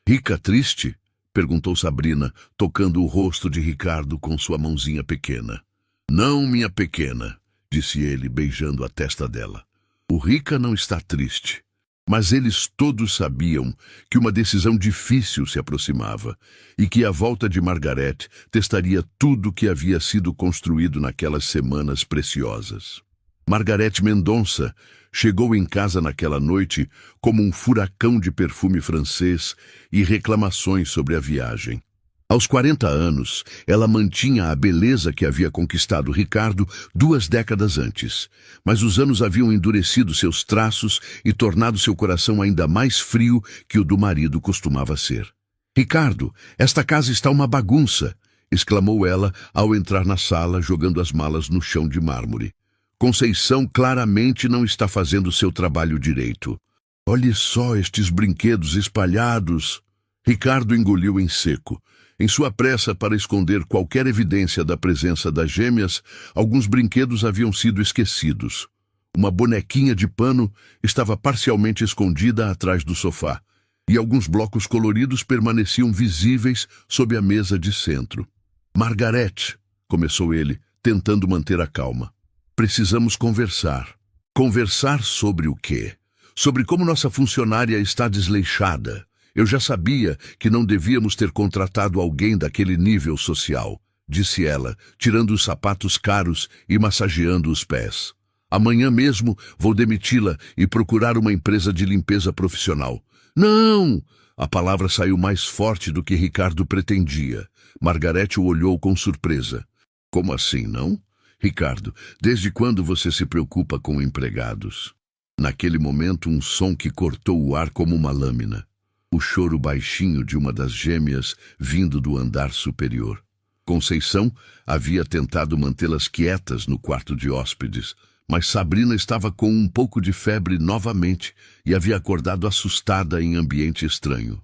S1: «Rica triste?» perguntou Sabrina, tocando o rosto de Ricardo com sua mãozinha pequena. «Não, minha pequena», disse ele, beijando a testa dela. «O Rica não está triste». Mas eles todos sabiam que uma decisão difícil se aproximava e que a volta de Margarete testaria tudo que havia sido construído naquelas semanas preciosas. Margarete Mendonça chegou em casa naquela noite como um furacão de perfume francês e reclamações sobre a viagem. Aos 40 anos, ela mantinha a beleza que havia conquistado Ricardo 2 décadas antes, mas os anos haviam endurecido seus traços e tornado seu coração ainda mais frio que o do marido costumava ser. «Ricardo, esta casa está uma bagunça!» exclamou ela ao entrar na sala, jogando as malas no chão de mármore. «Conceição claramente não está fazendo seu trabalho direito. Olhe só estes brinquedos espalhados!» Ricardo engoliu em seco. Em sua pressa para esconder qualquer evidência da presença das gêmeas, alguns brinquedos haviam sido esquecidos. Uma bonequinha de pano estava parcialmente escondida atrás do sofá, e alguns blocos coloridos permaneciam visíveis sob a mesa de centro. «Margarete», começou ele, tentando manter a calma. «Precisamos conversar». «Conversar sobre o quê? Sobre como nossa funcionária está desleixada. Eu já sabia que não devíamos ter contratado alguém daquele nível social», disse ela, tirando os sapatos caros e massageando os pés. «Amanhã mesmo vou demiti-la e procurar uma empresa de limpeza profissional». «Não!» A palavra saiu mais forte do que Ricardo pretendia. Margarete o olhou com surpresa. «Como assim, não? Ricardo, desde quando você se preocupa com empregados?» Naquele momento, um som que cortou o ar como uma lâmina. O choro baixinho de uma das gêmeas vindo do andar superior. Conceição havia tentado mantê-las quietas no quarto de hóspedes, mas Sabrina estava com um pouco de febre novamente e havia acordado assustada em ambiente estranho.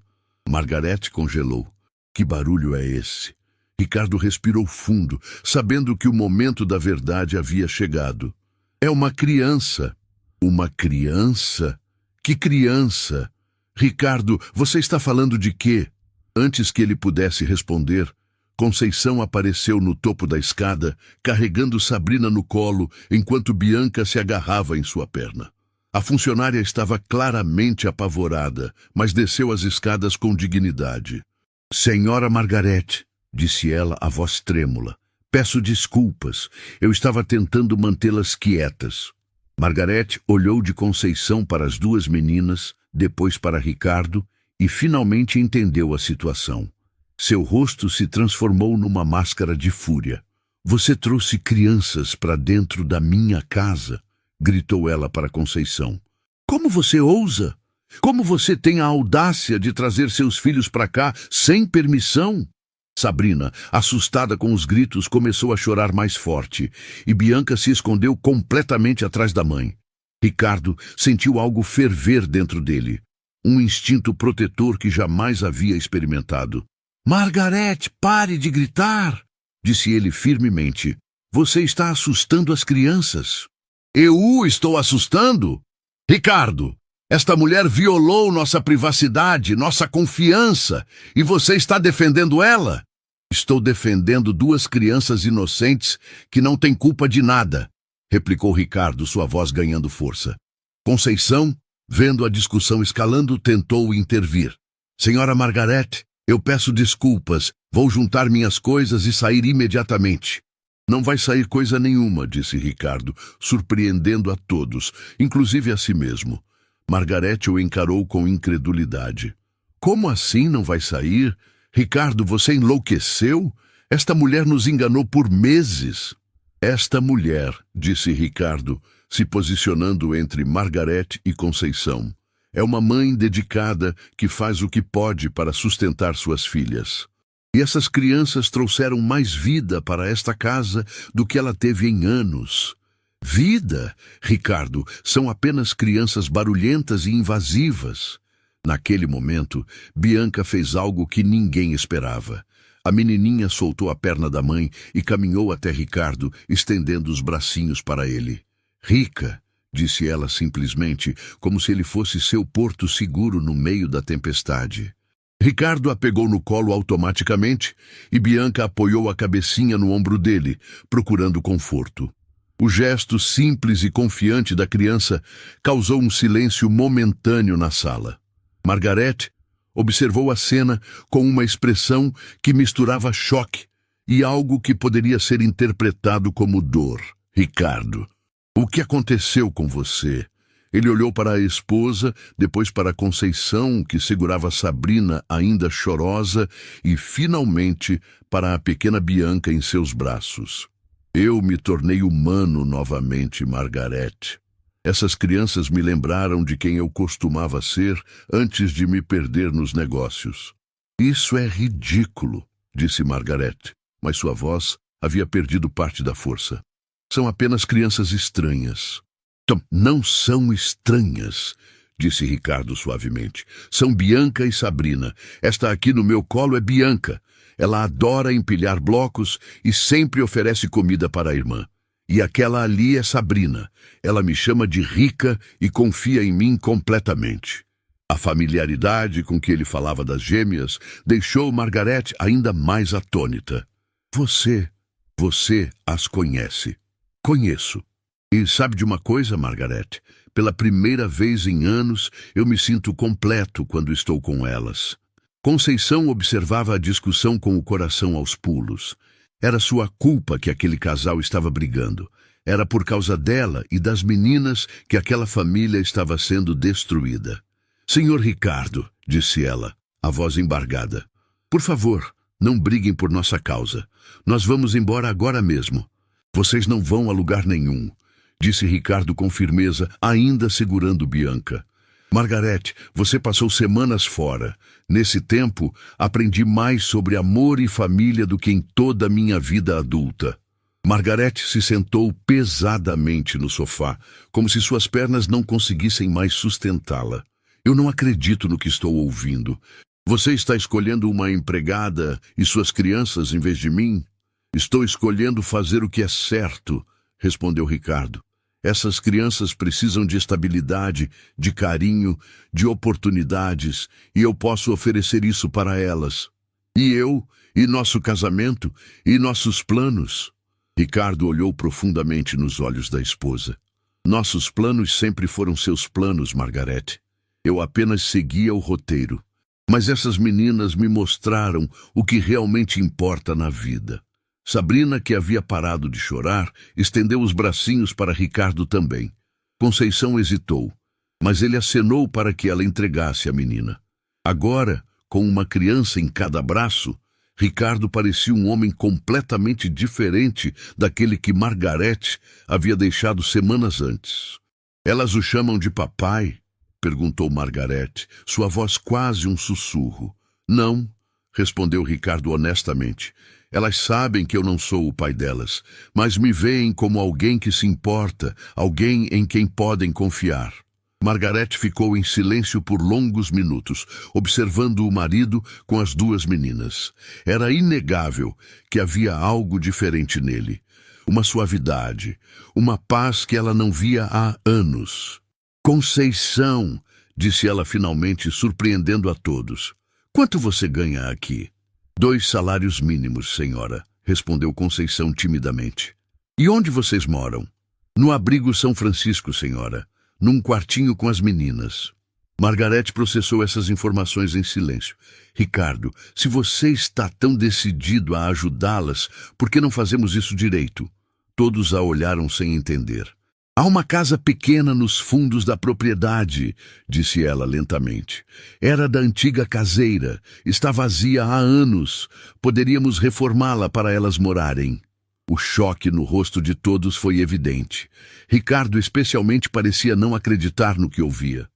S1: Margarete congelou. Que barulho é esse? Ricardo respirou fundo, sabendo que o momento da verdade havia chegado. É uma criança. Uma criança? Que criança? Ricardo, você está falando de quê? Antes que ele pudesse responder, Conceição apareceu no topo da escada, carregando Sabrina no colo, enquanto Bianca se agarrava em sua perna. A funcionária estava claramente apavorada, mas desceu as escadas com dignidade. Senhora Margarete, disse ela, a voz trêmula, peço desculpas, eu estava tentando mantê-las quietas. Margarete olhou de Conceição para as duas meninas, depois para Ricardo, e finalmente entendeu a situação. Seu rosto se transformou numa máscara de fúria. Você trouxe crianças para dentro da minha casa, gritou ela para Conceição. Como você ousa? Como você tem a audácia de trazer seus filhos para cá sem permissão? Sabrina, assustada com os gritos, começou a chorar mais forte, e Bianca se escondeu completamente atrás da mãe. Ricardo sentiu algo ferver dentro dele, um instinto protetor que jamais havia experimentado. Margarete, pare de gritar, disse ele firmemente. Você está assustando as crianças. Eu o estou assustando? Ricardo, esta mulher violou nossa privacidade, nossa confiança, e você está defendendo ela? Estou defendendo duas crianças inocentes que não têm culpa de nada, replicou Ricardo, sua voz ganhando força. Conceição, vendo a discussão escalando, tentou intervir. Senhora Margarete, eu peço desculpas, vou juntar minhas coisas e sair imediatamente. Não vai sair coisa nenhuma, disse Ricardo, surpreendendo a todos, inclusive a si mesmo. Margarete o encarou com incredulidade. Como assim não vai sair? Ricardo, você enlouqueceu? Esta mulher nos enganou por meses. Esta mulher, disse Ricardo, se posicionando entre Margarete e Conceição, é uma mãe dedicada que faz o que pode para sustentar suas filhas. E essas crianças trouxeram mais vida para esta casa do que ela teve em anos. Vida, Ricardo, são apenas crianças barulhentas e invasivas. Naquele momento, Bianca fez algo que ninguém esperava. A menininha soltou a perna da mãe e caminhou até Ricardo, estendendo os bracinhos para ele. Rica, disse ela simplesmente, como se ele fosse seu porto seguro no meio da tempestade. Ricardo a pegou no colo automaticamente e Bianca apoiou a cabecinha no ombro dele, procurando conforto. O gesto simples e confiante da criança causou um silêncio momentâneo na sala. Margarete observou a cena com uma expressão que misturava choque e algo que poderia ser interpretado como dor. Ricardo, o que aconteceu com você? Ele olhou para a esposa, depois para Conceição, que segurava Sabrina ainda chorosa, e finalmente para a pequena Bianca em seus braços. Eu me tornei humano novamente, Margarete. Essas crianças me lembraram de quem eu costumava ser antes de me perder nos negócios. Isso é ridículo, disse Margarete, mas sua voz havia perdido parte da força. São apenas crianças estranhas. Não são estranhas, disse Ricardo suavemente. São Bianca e Sabrina. Esta aqui no meu colo é Bianca. Ela adora empilhar blocos e sempre oferece comida para a irmã. E aquela ali é Sabrina. Ela me chama de Rica e confia em mim completamente. A familiaridade com que ele falava das gêmeas deixou Margarete ainda mais atônita. Você as conhece. Conheço. E sabe de uma coisa, Margarete? Pela primeira vez em anos, eu me sinto completo quando estou com elas. Conceição observava a discussão com o coração aos pulos. Era sua culpa que aquele casal estava brigando. Era por causa dela e das meninas que aquela família estava sendo destruída. Senhor Ricardo, disse ela, a voz embargada, por favor, não briguem por nossa causa. Nós vamos embora agora mesmo. Vocês não vão a lugar nenhum. disse Ricardo com firmeza, ainda segurando Bianca. Margarete, você passou semanas fora. Nesse tempo, aprendi mais sobre amor e família do que em toda a minha vida adulta. Margarete se sentou pesadamente no sofá, como se suas pernas não conseguissem mais sustentá-la. Eu não acredito no que estou ouvindo. Você está escolhendo uma empregada e suas crianças em vez de mim? Estou escolhendo fazer o que é certo, respondeu Ricardo. Essas crianças precisam de estabilidade, de carinho, de oportunidades, e eu posso oferecer isso para elas. E eu, e nosso casamento, e nossos planos. Ricardo olhou profundamente nos olhos da esposa. Nossos planos sempre foram seus planos, Margarete. Eu apenas seguia o roteiro. Mas essas meninas me mostraram o que realmente importa na vida. Sabrina, que havia parado de chorar, estendeu os bracinhos para Ricardo também. Conceição hesitou, mas ele acenou para que ela entregasse a menina. Agora, com uma criança em cada braço, Ricardo parecia um homem completamente diferente daquele que Margarete havia deixado semanas antes. Elas o chamam de papai? Perguntou Margarete, sua voz quase um sussurro. Não, respondeu Ricardo honestamente. Elas sabem que eu não sou o pai delas, mas me veem como alguém que se importa, alguém em quem podem confiar. Margarete ficou em silêncio por longos minutos, observando o marido com as duas meninas. Era inegável que havia algo diferente nele. Uma suavidade, uma paz que ela não via há anos. Conceição, disse ela finalmente, surpreendendo a todos. Quanto você ganha aqui? 2 salários mínimos, senhora, respondeu Conceição timidamente. E onde vocês moram? No abrigo São Francisco, senhora. Num quartinho com as meninas. Margarete processou essas informações em silêncio. Ricardo, se você está tão decidido a ajudá-las, por que não fazemos isso direito? Todos a olharam sem entender. Há uma casa pequena nos fundos da propriedade, disse ela lentamente. Era da antiga caseira, está vazia há anos. Poderíamos reformá-la para elas morarem. O choque no rosto de todos foi evidente. Ricardo especialmente parecia não acreditar no que ouvia.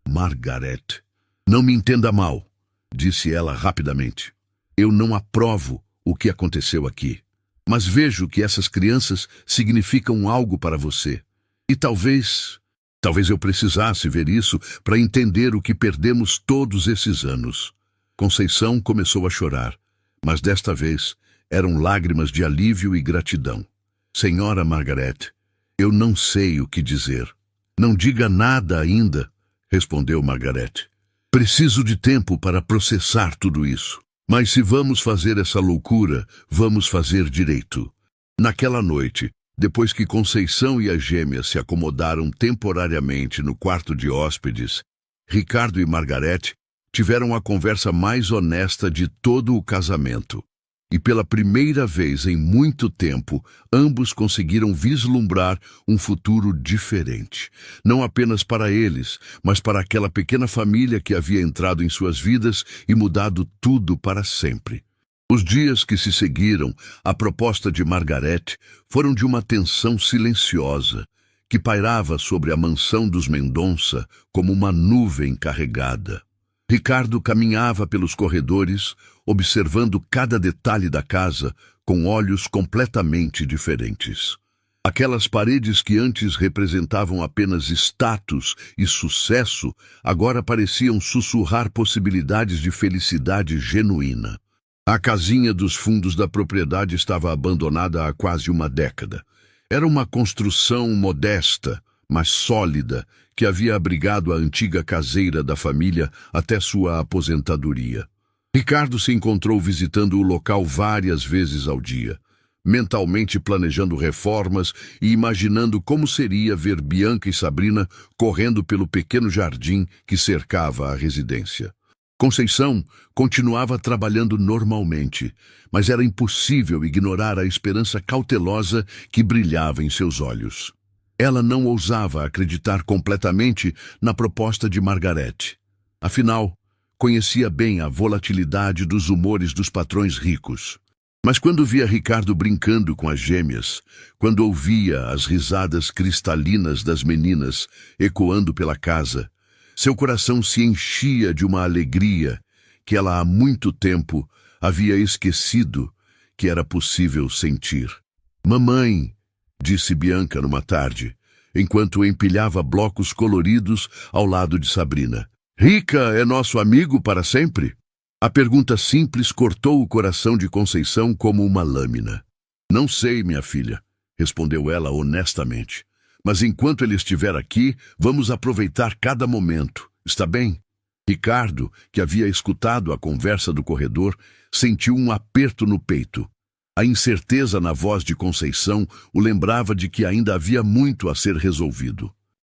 S1: Margarete, não me entenda mal, disse ela rapidamente. Eu não aprovo o que aconteceu aqui. Mas vejo que essas crianças significam algo para você. E talvez eu precisasse ver isso para entender o que perdemos todos esses anos. Conceição começou a chorar, mas desta vez eram lágrimas de alívio e gratidão. Senhora Margarete, eu não sei o que dizer. Não diga nada ainda, respondeu Margarete. Preciso de tempo para processar tudo isso. Mas se vamos fazer essa loucura, vamos fazer direito. Naquela noite, depois que Conceição e as gêmeas se acomodaram temporariamente no quarto de hóspedes, Ricardo e Margarete tiveram a conversa mais honesta de todo o casamento. E pela primeira vez em muito tempo, ambos conseguiram vislumbrar um futuro diferente. Não apenas para eles, mas para aquela pequena família que havia entrado em suas vidas e mudado tudo para sempre. Os dias que se seguiram à proposta de Margarete foram de uma tensão silenciosa, que pairava sobre a mansão dos Mendonça como uma nuvem carregada. Ricardo caminhava pelos corredores, observando cada detalhe da casa com olhos completamente diferentes. Aquelas paredes que antes representavam apenas status e sucesso, agora pareciam sussurrar possibilidades de felicidade genuína. A casinha dos fundos da propriedade estava abandonada há quase uma década. Era uma construção modesta, mas sólida, que havia abrigado a antiga caseira da família até sua aposentadoria. Ricardo se encontrou visitando o local várias vezes ao dia, mentalmente planejando reformas e imaginando como seria ver Bianca e Sabrina correndo pelo pequeno jardim que cercava a residência. Conceição continuava trabalhando normalmente, mas era impossível ignorar a esperança cautelosa que brilhava em seus olhos. Ela não ousava acreditar completamente na proposta de Margarete. Afinal, conhecia bem a volatilidade dos humores dos patrões ricos. Mas quando via Ricardo brincando com as gêmeas, quando ouvia as risadas cristalinas das meninas ecoando pela casa, seu coração se enchia de uma alegria que ela há muito tempo havia esquecido que era possível sentir. "Mamãe", disse Bianca numa tarde, enquanto empilhava blocos coloridos ao lado de Sabrina. "Rica é nosso amigo para sempre?" A pergunta simples cortou o coração de Conceição como uma lâmina. "Não sei, minha filha", respondeu ela honestamente. "Mas enquanto ele estiver aqui, vamos aproveitar cada momento. Está bem?" Ricardo, que havia escutado a conversa do corredor, sentiu um aperto no peito. A incerteza na voz de Conceição o lembrava de que ainda havia muito a ser resolvido.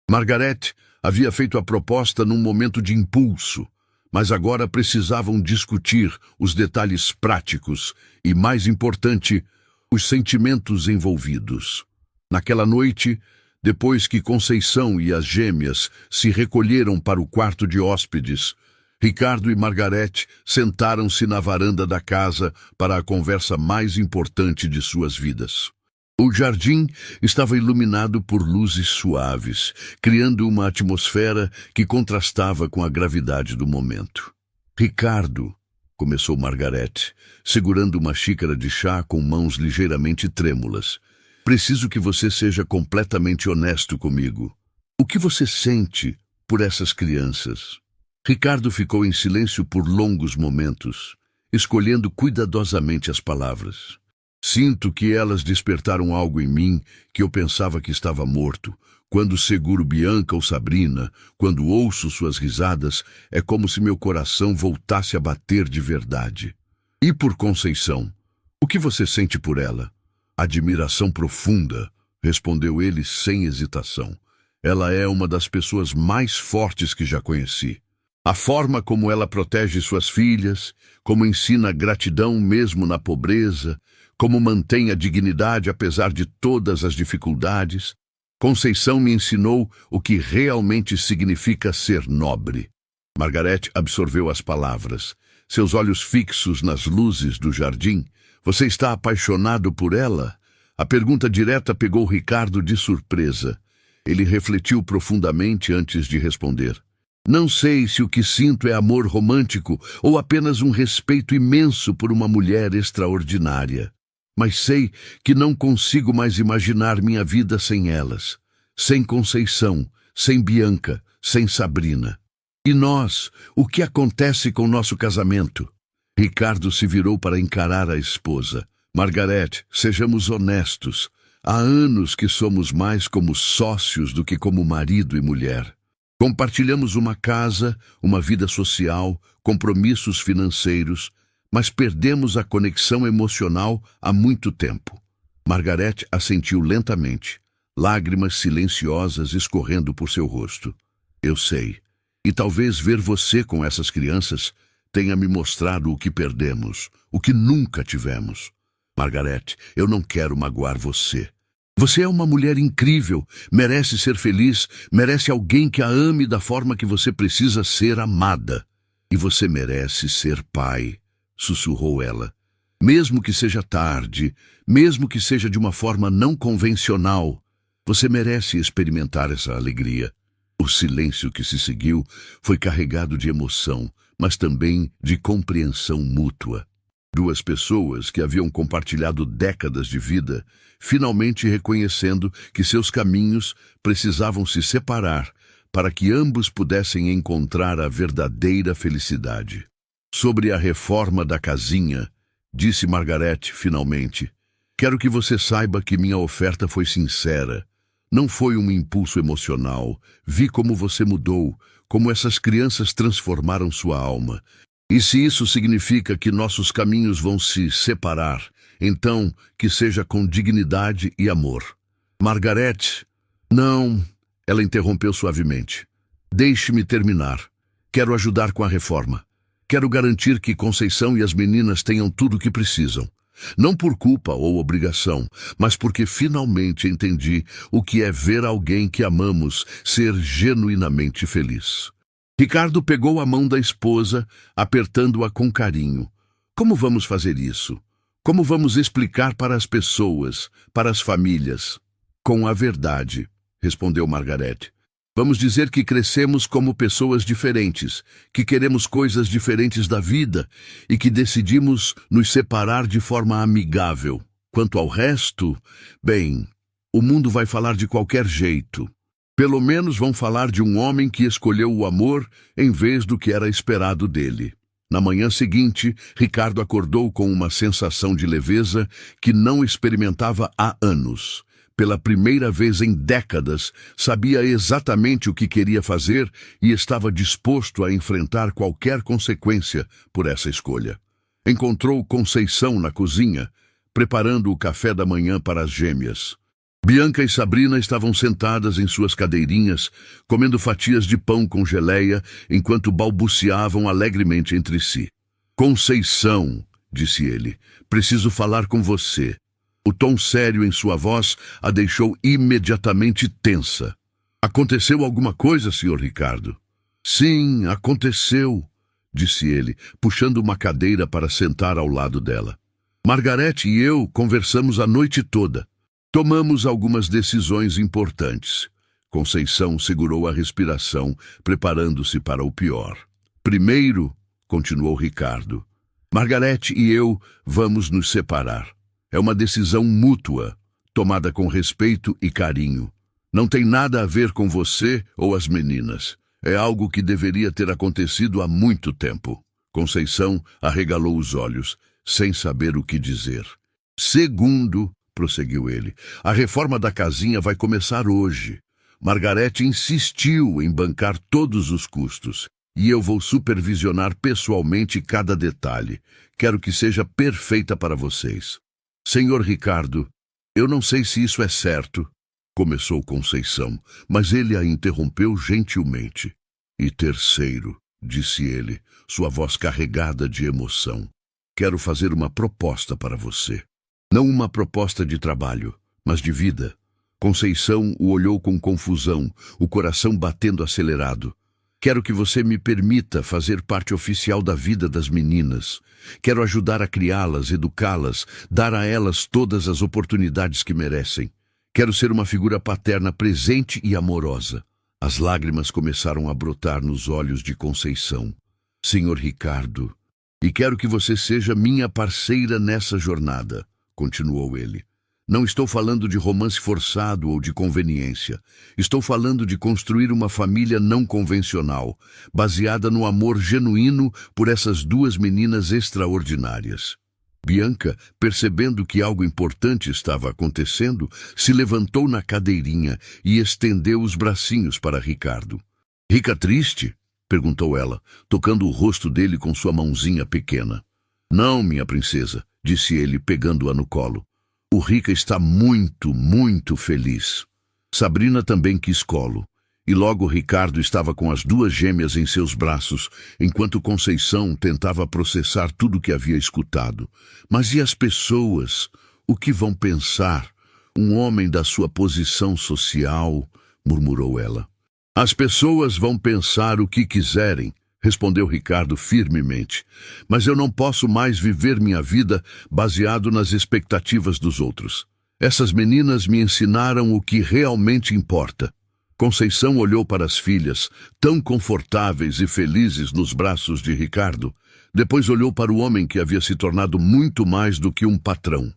S1: Margarete havia feito a proposta num momento de impulso, mas agora precisavam discutir os detalhes práticos e, mais importante, os sentimentos envolvidos. Naquela noite, depois que Conceição e as gêmeas se recolheram para o quarto de hóspedes, Ricardo e Margarete sentaram-se na varanda da casa para a conversa mais importante de suas vidas. O jardim estava iluminado por luzes suaves, criando uma atmosfera que contrastava com a gravidade do momento. "Ricardo", começou Margarete, segurando uma xícara de chá com mãos ligeiramente trêmulas, "preciso que você seja completamente honesto comigo. O que você sente por essas crianças?" Ricardo ficou em silêncio por longos momentos, escolhendo cuidadosamente as palavras. "Sinto que elas despertaram algo em mim que eu pensava que estava morto. Quando seguro Bianca ou Sabrina, quando ouço suas risadas, é como se meu coração voltasse a bater de verdade." "E por Conceição, o que você sente por ela?" "Admiração profunda", respondeu ele sem hesitação. "Ela é uma das pessoas mais fortes que já conheci. A forma como ela protege suas filhas, como ensina gratidão mesmo na pobreza, como mantém a dignidade apesar de todas as dificuldades. Conceição me ensinou o que realmente significa ser nobre." Margarete absorveu as palavras, seus olhos fixos nas luzes do jardim. "Você está apaixonado por ela?" A pergunta direta pegou Ricardo de surpresa. Ele refletiu profundamente antes de responder. "Não sei se o que sinto é amor romântico ou apenas um respeito imenso por uma mulher extraordinária. Mas sei que não consigo mais imaginar minha vida sem elas. Sem Conceição, sem Bianca, sem Sabrina. E nós, o que acontece com nosso casamento?" Ricardo se virou para encarar a esposa. "Margarete, sejamos honestos. Há anos que somos mais como sócios do que como marido e mulher. Compartilhamos uma casa, uma vida social, compromissos financeiros, mas perdemos a conexão emocional há muito tempo." Margarete assentiu lentamente, lágrimas silenciosas escorrendo por seu rosto. "Eu sei, e talvez ver você com essas crianças tenha me mostrado o que perdemos, o que nunca tivemos. Margarete, eu não quero magoar você. Você é uma mulher incrível, merece ser feliz, merece alguém que a ame da forma que você precisa ser amada. E você merece ser pai", sussurrou ela. "Mesmo que seja tarde, mesmo que seja de uma forma não convencional, você merece experimentar essa alegria." O silêncio que se seguiu foi carregado de emoção, mas também de compreensão mútua. Duas pessoas que haviam compartilhado décadas de vida, finalmente reconhecendo que seus caminhos precisavam se separar para que ambos pudessem encontrar a verdadeira felicidade. "Sobre a reforma da casinha", disse Margarete finalmente, "quero que você saiba que minha oferta foi sincera. Não foi um impulso emocional. Vi como você mudou, como essas crianças transformaram sua alma. E se isso significa que nossos caminhos vão se separar, então que seja com dignidade e amor." "Margarete..." "Não", ela interrompeu suavemente. "Deixe-me terminar. Quero ajudar com a reforma. Quero garantir que Conceição e as meninas tenham tudo o que precisam. Não por culpa ou obrigação, mas porque finalmente entendi o que é ver alguém que amamos ser genuinamente feliz." Ricardo pegou a mão da esposa, apertando-a com carinho. "Como vamos fazer isso?" Como vamos explicar para as pessoas, para as famílias? Com a verdade, respondeu Margaret. Vamos dizer que crescemos como pessoas diferentes, que queremos coisas diferentes da vida e que decidimos nos separar de forma amigável. Quanto ao resto, bem, o mundo vai falar de qualquer jeito. Pelo menos vão falar de um homem que escolheu o amor em vez do que era esperado dele. Na manhã seguinte, Ricardo acordou com uma sensação de leveza que não experimentava há anos. Pela primeira vez em décadas, sabia exatamente o que queria fazer e estava disposto a enfrentar qualquer consequência por essa escolha. Encontrou Conceição na cozinha, preparando o café da manhã para as gêmeas. Bianca e Sabrina estavam sentadas em suas cadeirinhas, comendo fatias de pão com geleia, enquanto balbuciavam alegremente entre si. Conceição, disse ele, preciso falar com você. O tom sério em sua voz a deixou imediatamente tensa. Aconteceu alguma coisa, Sr. Ricardo? Sim, aconteceu, disse ele, puxando uma cadeira para sentar ao lado dela. Margaret e eu conversamos a noite toda. Tomamos algumas decisões importantes. Conceição segurou a respiração, preparando-se para o pior. Primeiro, continuou Ricardo, Margaret e eu vamos nos separar. É uma decisão mútua, tomada com respeito e carinho. Não tem nada a ver com você ou as meninas. É algo que deveria ter acontecido há muito tempo. Conceição arregalou os olhos, sem saber o que dizer. Segundo, prosseguiu ele, a reforma da casinha vai começar hoje. Margaret insistiu em bancar todos os custos, e eu vou supervisionar pessoalmente cada detalhe. Quero que seja perfeita para vocês. Senhor Ricardo, eu não sei se isso é certo, começou Conceição, mas ele a interrompeu gentilmente. E terceiro, disse ele, sua voz carregada de emoção, quero fazer uma proposta para você. Não uma proposta de trabalho, mas de vida. Conceição o olhou com confusão, o coração batendo acelerado. Quero que você me permita fazer parte oficial da vida das meninas. Quero ajudar a criá-las, educá-las, dar a elas todas as oportunidades que merecem. Quero ser uma figura paterna presente e amorosa. As lágrimas começaram a brotar nos olhos de Conceição. Senhor Ricardo, e quero que você seja minha parceira nessa jornada, continuou ele. Não estou falando de romance forçado ou de conveniência. Estou falando de construir uma família não convencional, baseada no amor genuíno por essas duas meninas extraordinárias. Bianca, percebendo que algo importante estava acontecendo, se levantou na cadeirinha e estendeu os bracinhos para Ricardo. Rica triste? Perguntou ela, tocando o rosto dele com sua mãozinha pequena. Não, minha princesa, disse ele, pegando-a no colo. O Rica está muito, muito feliz. Sabrina também quis colo, e logo Ricardo estava com as duas gêmeas em seus braços, enquanto Conceição tentava processar tudo o que havia escutado. Mas e as pessoas? O que vão pensar? Um homem da sua posição social, murmurou ela. As pessoas vão pensar o que quiserem, respondeu Ricardo firmemente, mas eu não posso mais viver minha vida baseado nas expectativas dos outros. Essas meninas me ensinaram o que realmente importa. Conceição olhou para as filhas, tão confortáveis e felizes nos braços de Ricardo. Depois olhou para o homem que havia se tornado muito mais do que um patrão.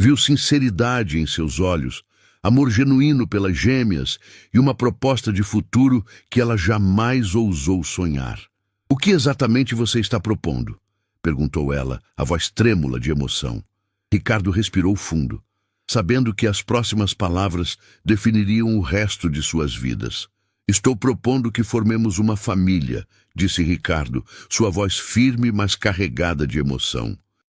S1: Viu sinceridade em seus olhos, amor genuíno pelas gêmeas e uma proposta de futuro que ela jamais ousou sonhar. O que exatamente você está propondo? Perguntou ela, a voz trêmula de emoção. Ricardo respirou fundo, sabendo que as próximas palavras definiriam o resto de suas vidas. Estou propondo que formemos uma família, disse Ricardo, sua voz firme, mas carregada de emoção.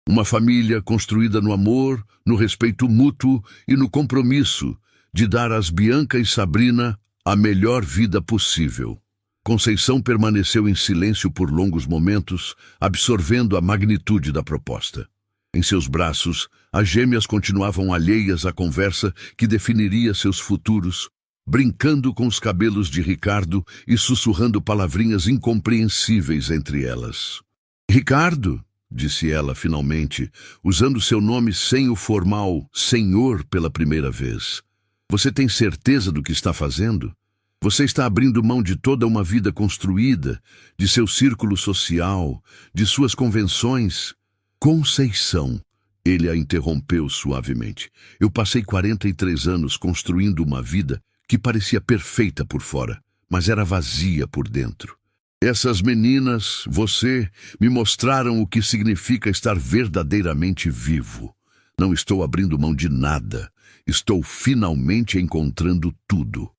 S1: Uma família construída no amor, no respeito mútuo e no compromisso de dar às Bianca e Sabrina a melhor vida possível. Conceição permaneceu em silêncio por longos momentos, absorvendo a magnitude da proposta. Em seus braços, as gêmeas continuavam alheias à conversa que definiria seus futuros, brincando com os cabelos de Ricardo e sussurrando palavrinhas incompreensíveis entre elas. Ricardo, disse ela finalmente, usando seu nome sem o formal senhor pela primeira vez. Você tem certeza do que está fazendo? Você está abrindo mão de toda uma vida construída, de seu círculo social, de suas convenções? Conceição, ele a interrompeu suavemente. Eu passei 43 anos construindo uma vida que parecia perfeita por fora, mas era vazia por dentro. Essas meninas, você, me mostraram o que significa estar verdadeiramente vivo. Não estou abrindo mão de nada. Estou finalmente encontrando tudo.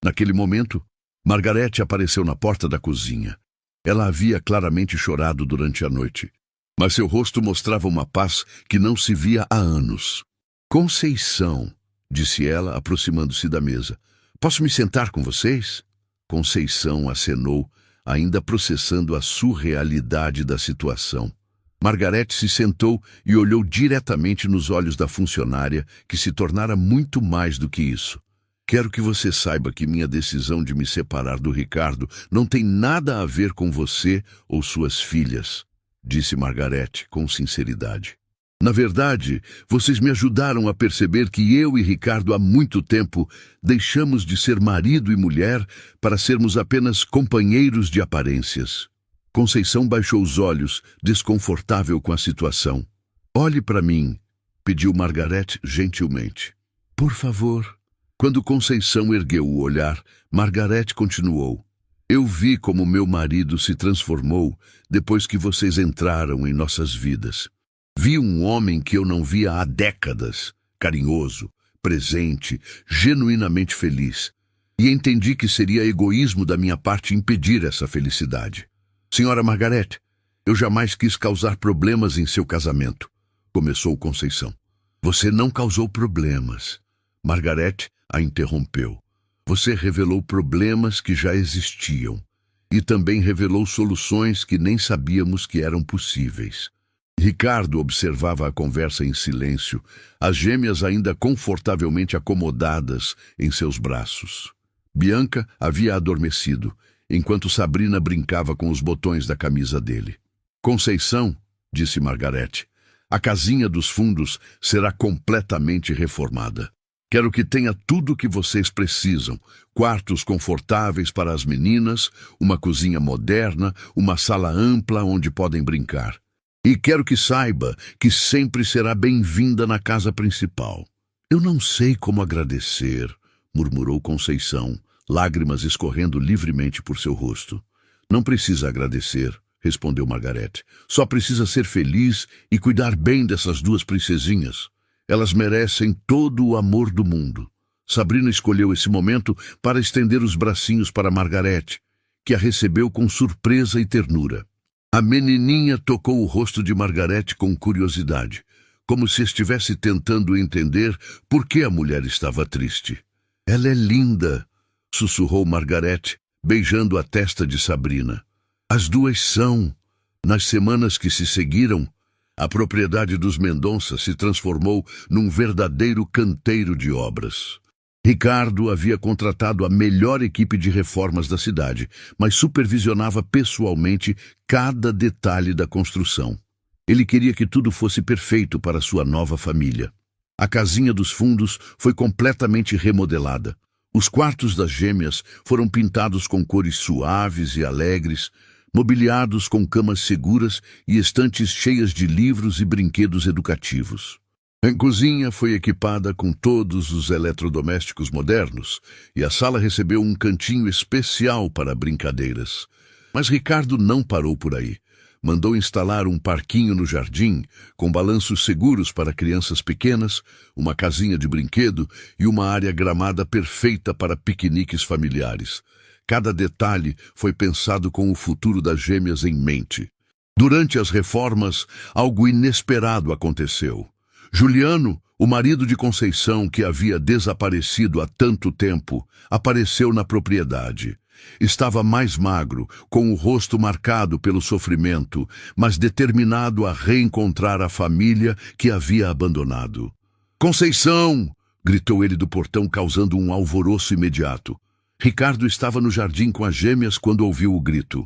S1: Naquele momento, Margarete apareceu na porta da cozinha. Ela havia claramente chorado durante a noite, mas seu rosto mostrava uma paz que não se via há anos. Conceição, disse ela, aproximando-se da mesa. Posso me sentar com vocês? Conceição acenou, ainda processando a surrealidade da situação. Margarete se sentou e olhou diretamente nos olhos da funcionária, que se tornara muito mais do que isso. Quero que você saiba que minha decisão de me separar do Ricardo não tem nada a ver com você ou suas filhas, disse Margarete com sinceridade. Na verdade, vocês me ajudaram a perceber que eu e Ricardo há muito tempo deixamos de ser marido e mulher para sermos apenas companheiros de aparências. Conceição baixou os olhos, desconfortável com a situação. Olhe para mim, pediu Margarete gentilmente. Por favor. Quando Conceição ergueu o olhar, Margarete continuou. Eu vi como meu marido se transformou depois que vocês entraram em nossas vidas. Vi um homem que eu não via há décadas, carinhoso, presente, genuinamente feliz. E entendi que seria egoísmo da minha parte impedir essa felicidade. Senhora Margarete, eu jamais quis causar problemas em seu casamento, começou Conceição. Você não causou problemas. Margarete a interrompeu. Você revelou problemas que já existiam e também revelou soluções que nem sabíamos que eram possíveis. Ricardo observava a conversa em silêncio, as gêmeas ainda confortavelmente acomodadas em seus braços. Bianca havia adormecido, enquanto Sabrina brincava com os botões da camisa dele. Conceição, disse Margarete, a casinha dos fundos será completamente reformada. Quero que tenha tudo o que vocês precisam, quartos confortáveis para as meninas, uma cozinha moderna, uma sala ampla onde podem brincar. E quero que saiba que sempre será bem-vinda na casa principal. Eu não sei como agradecer, murmurou Conceição, lágrimas escorrendo livremente por seu rosto. Não precisa agradecer, respondeu Margarete. Só precisa ser feliz e cuidar bem dessas duas princesinhas. Elas merecem todo o amor do mundo. Sabrina escolheu esse momento para estender os bracinhos para Margarete, que a recebeu com surpresa e ternura. A menininha tocou o rosto de Margarete com curiosidade, como se estivesse tentando entender por que a mulher estava triste. Ela é linda, sussurrou Margarete, beijando a testa de Sabrina. As duas são. Nas semanas que se seguiram, a propriedade dos Mendonça se transformou num verdadeiro canteiro de obras. Ricardo havia contratado a melhor equipe de reformas da cidade, mas supervisionava pessoalmente cada detalhe da construção. Ele queria que tudo fosse perfeito para sua nova família. A casinha dos fundos foi completamente remodelada. Os quartos das gêmeas foram pintados com cores suaves e alegres, mobiliados com camas seguras e estantes cheias de livros e brinquedos educativos. A cozinha foi equipada com todos os eletrodomésticos modernos e a sala recebeu um cantinho especial para brincadeiras. Mas Ricardo não parou por aí. Mandou instalar um parquinho no jardim, com balanços seguros para crianças pequenas, uma casinha de brinquedo e uma área gramada perfeita para piqueniques familiares. Cada detalhe foi pensado com o futuro das gêmeas em mente. Durante as reformas, algo inesperado aconteceu. Juliano, o marido de Conceição, que havia desaparecido há tanto tempo, apareceu na propriedade. Estava mais magro, com o rosto marcado pelo sofrimento, mas determinado a reencontrar a família que havia abandonado. «Conceição!» gritou ele do portão, causando um alvoroço imediato. Ricardo estava no jardim com as gêmeas quando ouviu o grito.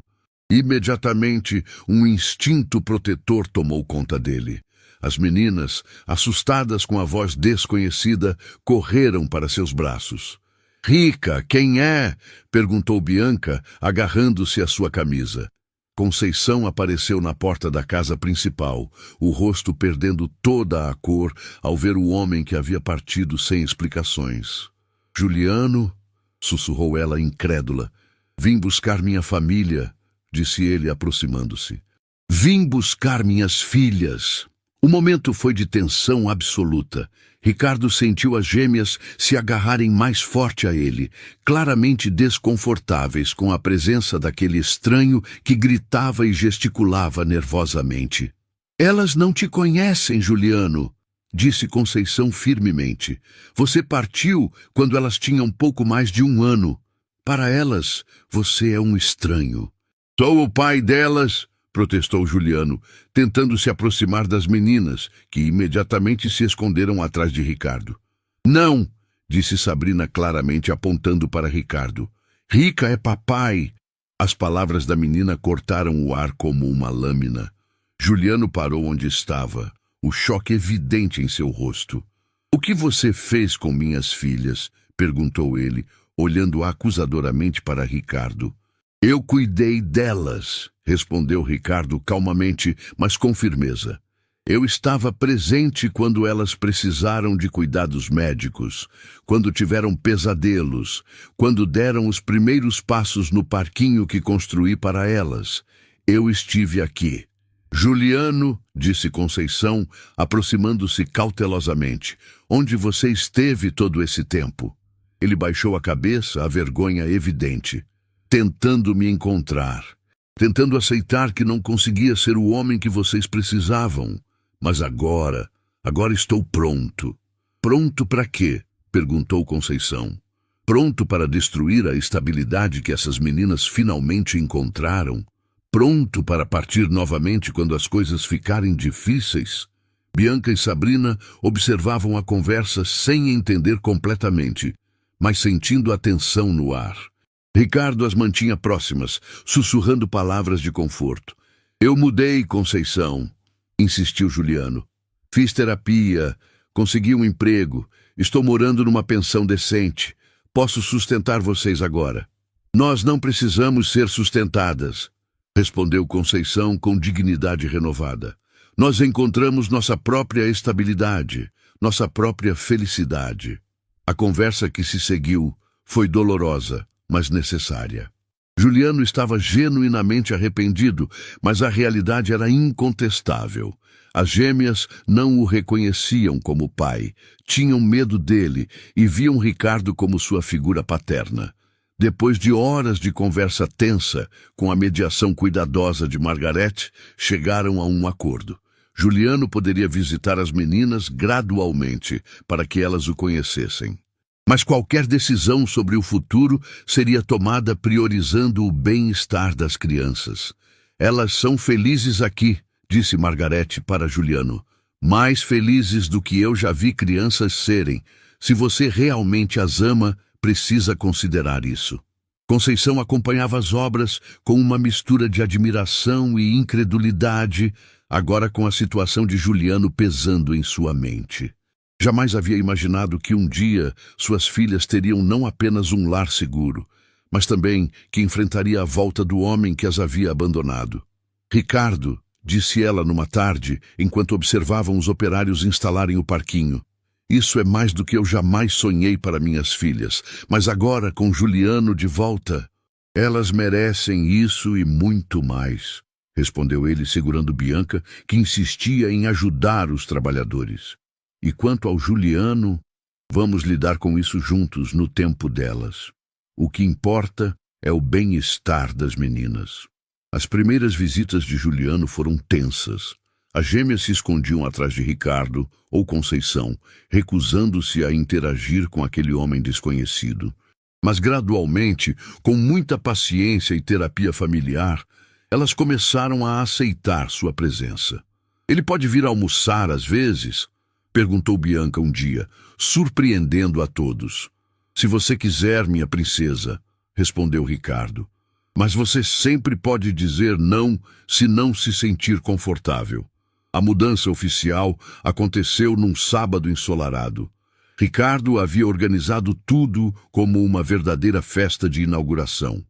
S1: Imediatamente, um instinto protetor tomou conta dele. As meninas, assustadas com a voz desconhecida, correram para seus braços. "Rica, quem é?" perguntou Bianca, agarrando-se à sua camisa. Conceição apareceu na porta da casa principal, o rosto perdendo toda a cor ao ver o homem que havia partido sem explicações. "Juliano?" sussurrou ela incrédula. "Vim buscar minha família", disse ele aproximando-se. "Vim buscar minhas filhas." O momento foi de tensão absoluta. Ricardo sentiu as gêmeas se agarrarem mais forte a ele, claramente desconfortáveis com a presença daquele estranho que gritava e gesticulava nervosamente. "Elas não te conhecem, Juliano", disse Conceição firmemente. "Você partiu quando elas tinham pouco mais de 1 ano. Para elas, você é um estranho." "Sou o pai delas", protestou Juliano, tentando se aproximar das meninas, que imediatamente se esconderam atrás de Ricardo. "Não", disse Sabrina claramente, apontando para Ricardo. "Rica é papai." As palavras da menina cortaram o ar como uma lâmina. Juliano parou onde estava, o choque evidente em seu rosto. "O que você fez com minhas filhas?" perguntou ele, olhando acusadoramente para Ricardo. "Eu cuidei delas", respondeu Ricardo calmamente, mas com firmeza. "Eu estava presente quando elas precisaram de cuidados médicos, quando tiveram pesadelos, quando deram os primeiros passos no parquinho que construí para elas. Eu estive aqui." "Juliano", disse Conceição, aproximando-se cautelosamente, "onde você esteve todo esse tempo?" Ele baixou a cabeça, a vergonha evidente. "Tentando me encontrar, tentando aceitar que não conseguia ser o homem que vocês precisavam. Mas agora estou pronto." "Pronto para quê?" perguntou Conceição. "Pronto para destruir a estabilidade que essas meninas finalmente encontraram? Pronto para partir novamente quando as coisas ficarem difíceis?" Bianca e Sabrina observavam a conversa sem entender completamente, mas sentindo a tensão no ar. Ricardo as mantinha próximas, sussurrando palavras de conforto. "Eu mudei, Conceição", insistiu Juliano. "Fiz terapia, consegui um emprego, estou morando numa pensão decente. Posso sustentar vocês agora." "Nós não precisamos ser sustentadas", respondeu Conceição com dignidade renovada. "Nós encontramos nossa própria estabilidade, nossa própria felicidade." A conversa que se seguiu foi dolorosa, mas necessária. Juliano estava genuinamente arrependido, mas a realidade era incontestável. As gêmeas não o reconheciam como pai, tinham medo dele e viam Ricardo como sua figura paterna. Depois de horas de conversa tensa, com a mediação cuidadosa de Margarete, chegaram a um acordo. Juliano poderia visitar as meninas gradualmente, para que elas o conhecessem. Mas qualquer decisão sobre o futuro seria tomada priorizando o bem-estar das crianças. "Elas são felizes aqui", disse Margarete para Juliano. "Mais felizes do que eu já vi crianças serem. Se você realmente as ama, precisa considerar isso." Conceição acompanhava as obras com uma mistura de admiração e incredulidade, agora com a situação de Juliano pesando em sua mente. Jamais havia imaginado que um dia suas filhas teriam não apenas um lar seguro, mas também que enfrentaria a volta do homem que as havia abandonado. "Ricardo", disse ela numa tarde, enquanto observavam os operários instalarem o parquinho, "isso é mais do que eu jamais sonhei para minhas filhas, mas agora, com Juliano de volta, elas merecem isso e muito mais", respondeu ele segurando Bianca, que insistia em ajudar os trabalhadores. "E quanto ao Juliano, vamos lidar com isso juntos no tempo delas. O que importa é o bem-estar das meninas." As primeiras visitas de Juliano foram tensas. As gêmeas se escondiam atrás de Ricardo ou Conceição, recusando-se a interagir com aquele homem desconhecido. Mas gradualmente, com muita paciência e terapia familiar, elas começaram a aceitar sua presença. "Ele pode vir almoçar às vezes?" perguntou Bianca um dia, surpreendendo a todos. "Se você quiser, minha princesa", respondeu Ricardo. Mas você sempre pode dizer não se não se sentir confortável. A mudança oficial aconteceu num sábado ensolarado. Ricardo havia organizado tudo como uma verdadeira festa de inauguração.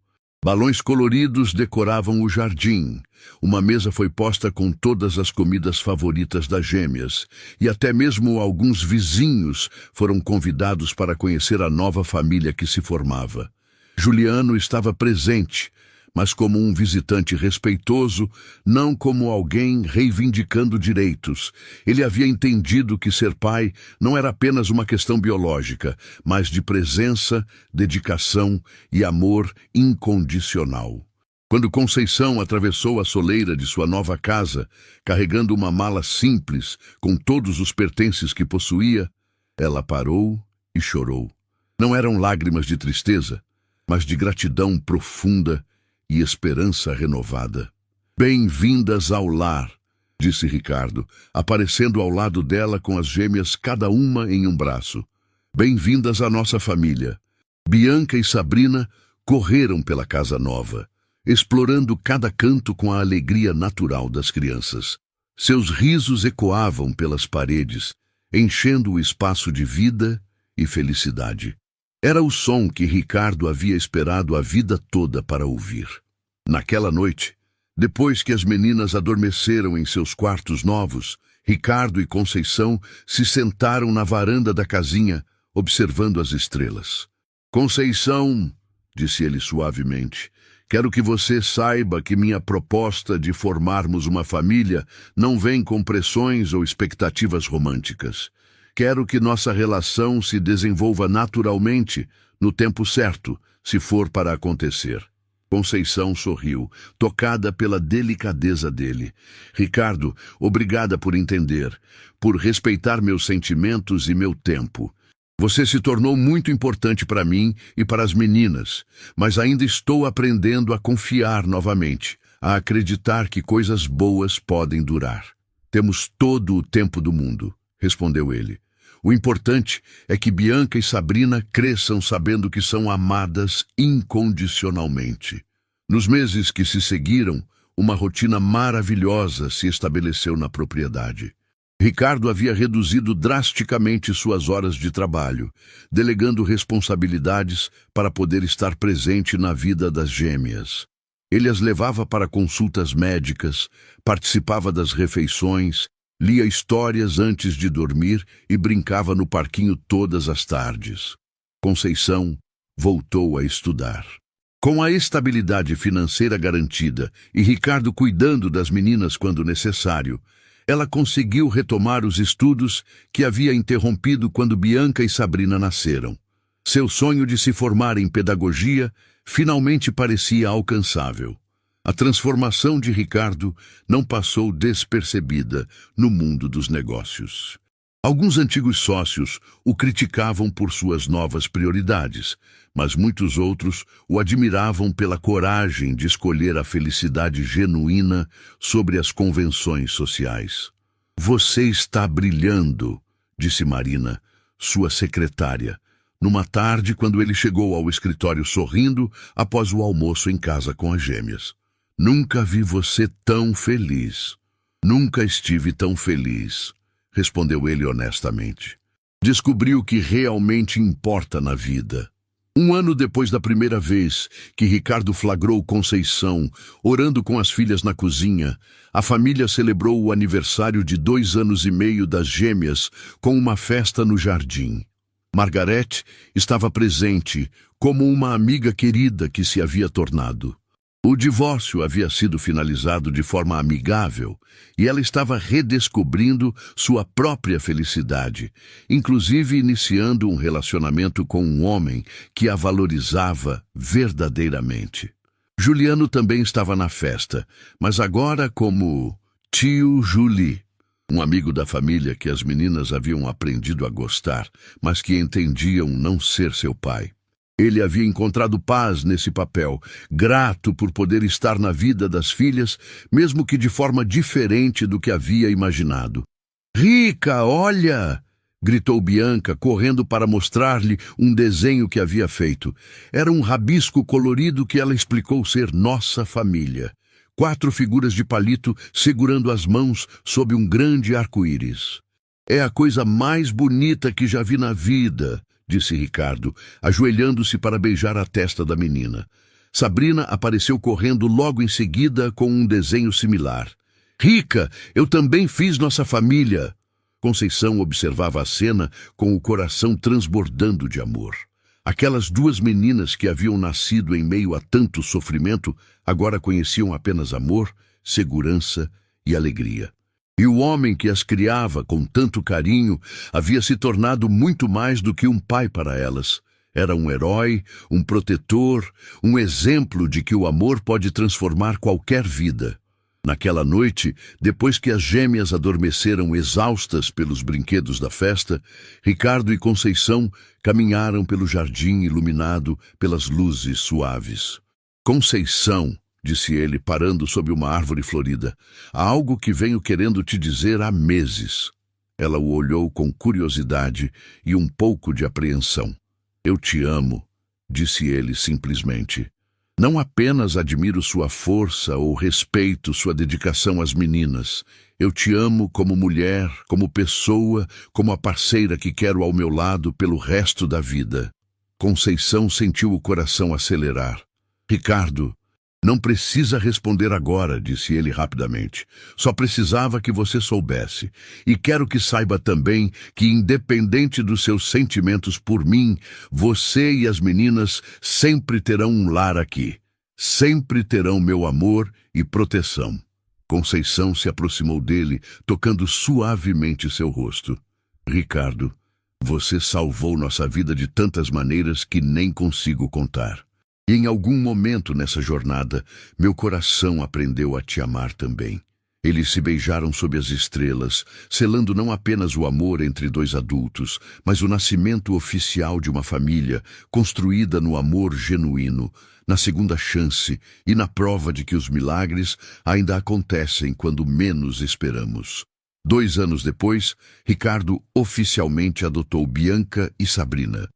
S1: Balões coloridos decoravam o jardim. Uma mesa foi posta com todas as comidas favoritas das gêmeas, e até mesmo alguns vizinhos foram convidados para conhecer a nova família que se formava. Juliano estava presente, mas como um visitante respeitoso, não como alguém reivindicando direitos. Ele havia entendido que ser pai não era apenas uma questão biológica, mas de presença, dedicação e amor incondicional. Quando Conceição atravessou a soleira de sua nova casa, carregando uma mala simples com todos os pertences que possuía, ela parou e chorou. Não eram lágrimas de tristeza, mas de gratidão profunda e esperança renovada. "Bem-vindas ao lar", disse Ricardo, aparecendo ao lado dela com as gêmeas cada uma em um braço. "Bem-vindas à nossa família." Bianca e Sabrina correram pela casa nova, explorando cada canto com a alegria natural das crianças. Seus risos ecoavam pelas paredes, enchendo o espaço de vida e felicidade. Era o som que Ricardo havia esperado a vida toda para ouvir. Naquela noite, depois que as meninas adormeceram em seus quartos novos, Ricardo e Conceição se sentaram na varanda da casinha, observando as estrelas. "Conceição", disse ele suavemente, "quero que você saiba que minha proposta de formarmos uma família não vem com pressões ou expectativas românticas. Quero que nossa relação se desenvolva naturalmente, no tempo certo, se for para acontecer." Conceição sorriu, tocada pela delicadeza dele. "Ricardo, obrigada por entender, por respeitar meus sentimentos e meu tempo. Você se tornou muito importante para mim e para as meninas, mas ainda estou aprendendo a confiar novamente, a acreditar que coisas boas podem durar." "Temos todo o tempo do mundo", respondeu ele. "O importante é que Bianca e Sabrina cresçam sabendo que são amadas incondicionalmente." Nos meses que se seguiram, uma rotina maravilhosa se estabeleceu na propriedade. Ricardo havia reduzido drasticamente suas horas de trabalho, delegando responsabilidades para poder estar presente na vida das gêmeas. Ele as levava para consultas médicas, participava das refeições, lia histórias antes de dormir e brincava no parquinho todas as tardes. Conceição voltou a estudar. Com a estabilidade financeira garantida e Ricardo cuidando das meninas quando necessário, ela conseguiu retomar os estudos que havia interrompido quando Bianca e Sabrina nasceram. Seu sonho de se formar em pedagogia finalmente parecia alcançável. A transformação de Ricardo não passou despercebida no mundo dos negócios. Alguns antigos sócios o criticavam por suas novas prioridades, mas muitos outros o admiravam pela coragem de escolher a felicidade genuína sobre as convenções sociais. "Você está brilhando", disse Marina, sua secretária, numa tarde quando ele chegou ao escritório sorrindo após o almoço em casa com as gêmeas. "Nunca vi você tão feliz." "Nunca estive tão feliz", respondeu ele honestamente. Descobri o que realmente importa na vida. Um ano depois da primeira vez que Ricardo flagrou Conceição orando com as filhas na cozinha, a família celebrou o aniversário de 2 anos e meio das gêmeas com uma festa no jardim. Margarete estava presente como uma amiga querida que se havia tornado. O divórcio havia sido finalizado de forma amigável e ela estava redescobrindo sua própria felicidade, inclusive iniciando um relacionamento com um homem que a valorizava verdadeiramente. Juliano também estava na festa, mas agora como tio Juli, um amigo da família que as meninas haviam aprendido a gostar, mas que entendiam não ser seu pai. Ele havia encontrado paz nesse papel, grato por poder estar na vida das filhas, mesmo que de forma diferente do que havia imaginado. "Rica, olha!" gritou Bianca, correndo para mostrar-lhe um desenho que havia feito. Era um rabisco colorido que ela explicou ser nossa família. 4 figuras de palito segurando as mãos sob um grande arco-íris. É a coisa mais bonita que já vi na vida, disse Ricardo, ajoelhando-se para beijar a testa da menina. Sabrina apareceu correndo logo em seguida com um desenho similar. Rica, eu também fiz nossa família. Conceição observava a cena com o coração transbordando de amor. Aquelas 2 meninas que haviam nascido em meio a tanto sofrimento agora conheciam apenas amor, segurança e alegria. E o homem que as criava com tanto carinho havia se tornado muito mais do que um pai para elas. Era um herói, um protetor, um exemplo de que o amor pode transformar qualquer vida. Naquela noite, depois que as gêmeas adormeceram exaustas pelos brinquedos da festa, Ricardo e Conceição caminharam pelo jardim iluminado pelas luzes suaves. Conceição, disse ele, parando sob uma árvore florida, há algo que venho querendo te dizer há meses. Ela o olhou com curiosidade e um pouco de apreensão. Eu te amo, disse ele simplesmente. Não apenas admiro sua força ou respeito sua dedicação às meninas. Eu te amo como mulher, como pessoa, como a parceira que quero ao meu lado pelo resto da vida. Conceição sentiu o coração acelerar. Ricardo, não precisa responder agora, disse ele rapidamente. Só precisava que você soubesse. E quero que saiba também que, independente dos seus sentimentos por mim, você e as meninas sempre terão um lar aqui. Sempre terão meu amor e proteção. Conceição se aproximou dele, tocando suavemente seu rosto. Ricardo, você salvou nossa vida de tantas maneiras que nem consigo contar. E em algum momento nessa jornada, meu coração aprendeu a te amar também. Eles se beijaram sob as estrelas, selando não apenas o amor entre 2 adultos, mas o nascimento oficial de uma família, construída no amor genuíno, na segunda chance e na prova de que os milagres ainda acontecem quando menos esperamos. 2 anos depois, Ricardo oficialmente adotou Bianca e Sabrina.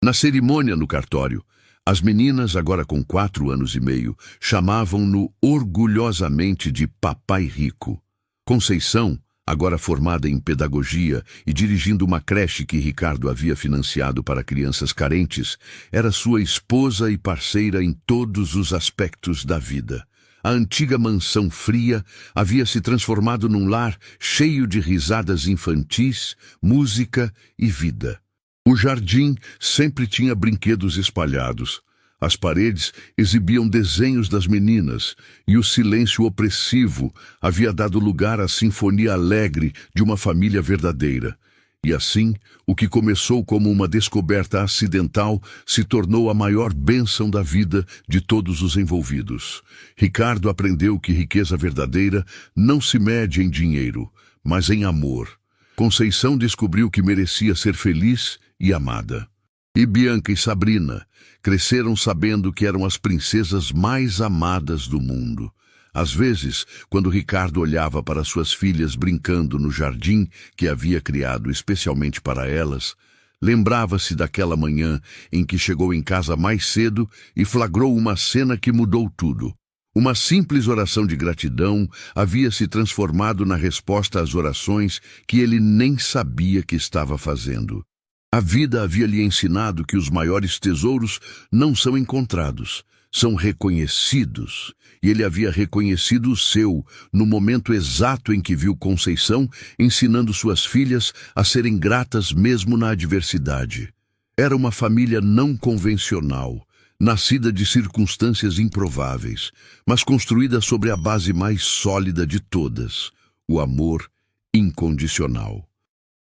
S1: Na cerimônia no cartório, as meninas, agora com 4 anos e meio, chamavam-no orgulhosamente de Papai Rico. Conceição, agora formada em pedagogia e dirigindo uma creche que Ricardo havia financiado para crianças carentes, era sua esposa e parceira em todos os aspectos da vida. A antiga mansão fria havia se transformado num lar cheio de risadas infantis, música e vida. O jardim sempre tinha brinquedos espalhados. As paredes exibiam desenhos das meninas e o silêncio opressivo havia dado lugar à sinfonia alegre de uma família verdadeira. E assim, o que começou como uma descoberta acidental se tornou a maior bênção da vida de todos os envolvidos. Ricardo aprendeu que riqueza verdadeira não se mede em dinheiro, mas em amor. Conceição descobriu que merecia ser feliz e amada. E Bianca e Sabrina cresceram sabendo que eram as princesas mais amadas do mundo. Às vezes, quando Ricardo olhava para suas filhas brincando no jardim que havia criado especialmente para elas, lembrava-se daquela manhã em que chegou em casa mais cedo e flagrou uma cena que mudou tudo. Uma simples oração de gratidão havia se transformado na resposta às orações que ele nem sabia que estava fazendo. A vida havia lhe ensinado que os maiores tesouros não são encontrados, são reconhecidos. E ele havia reconhecido o seu no momento exato em que viu Conceição ensinando suas filhas a serem gratas mesmo na adversidade. Era uma família não convencional, nascida de circunstâncias improváveis, mas construída sobre a base mais sólida de todas, o amor incondicional.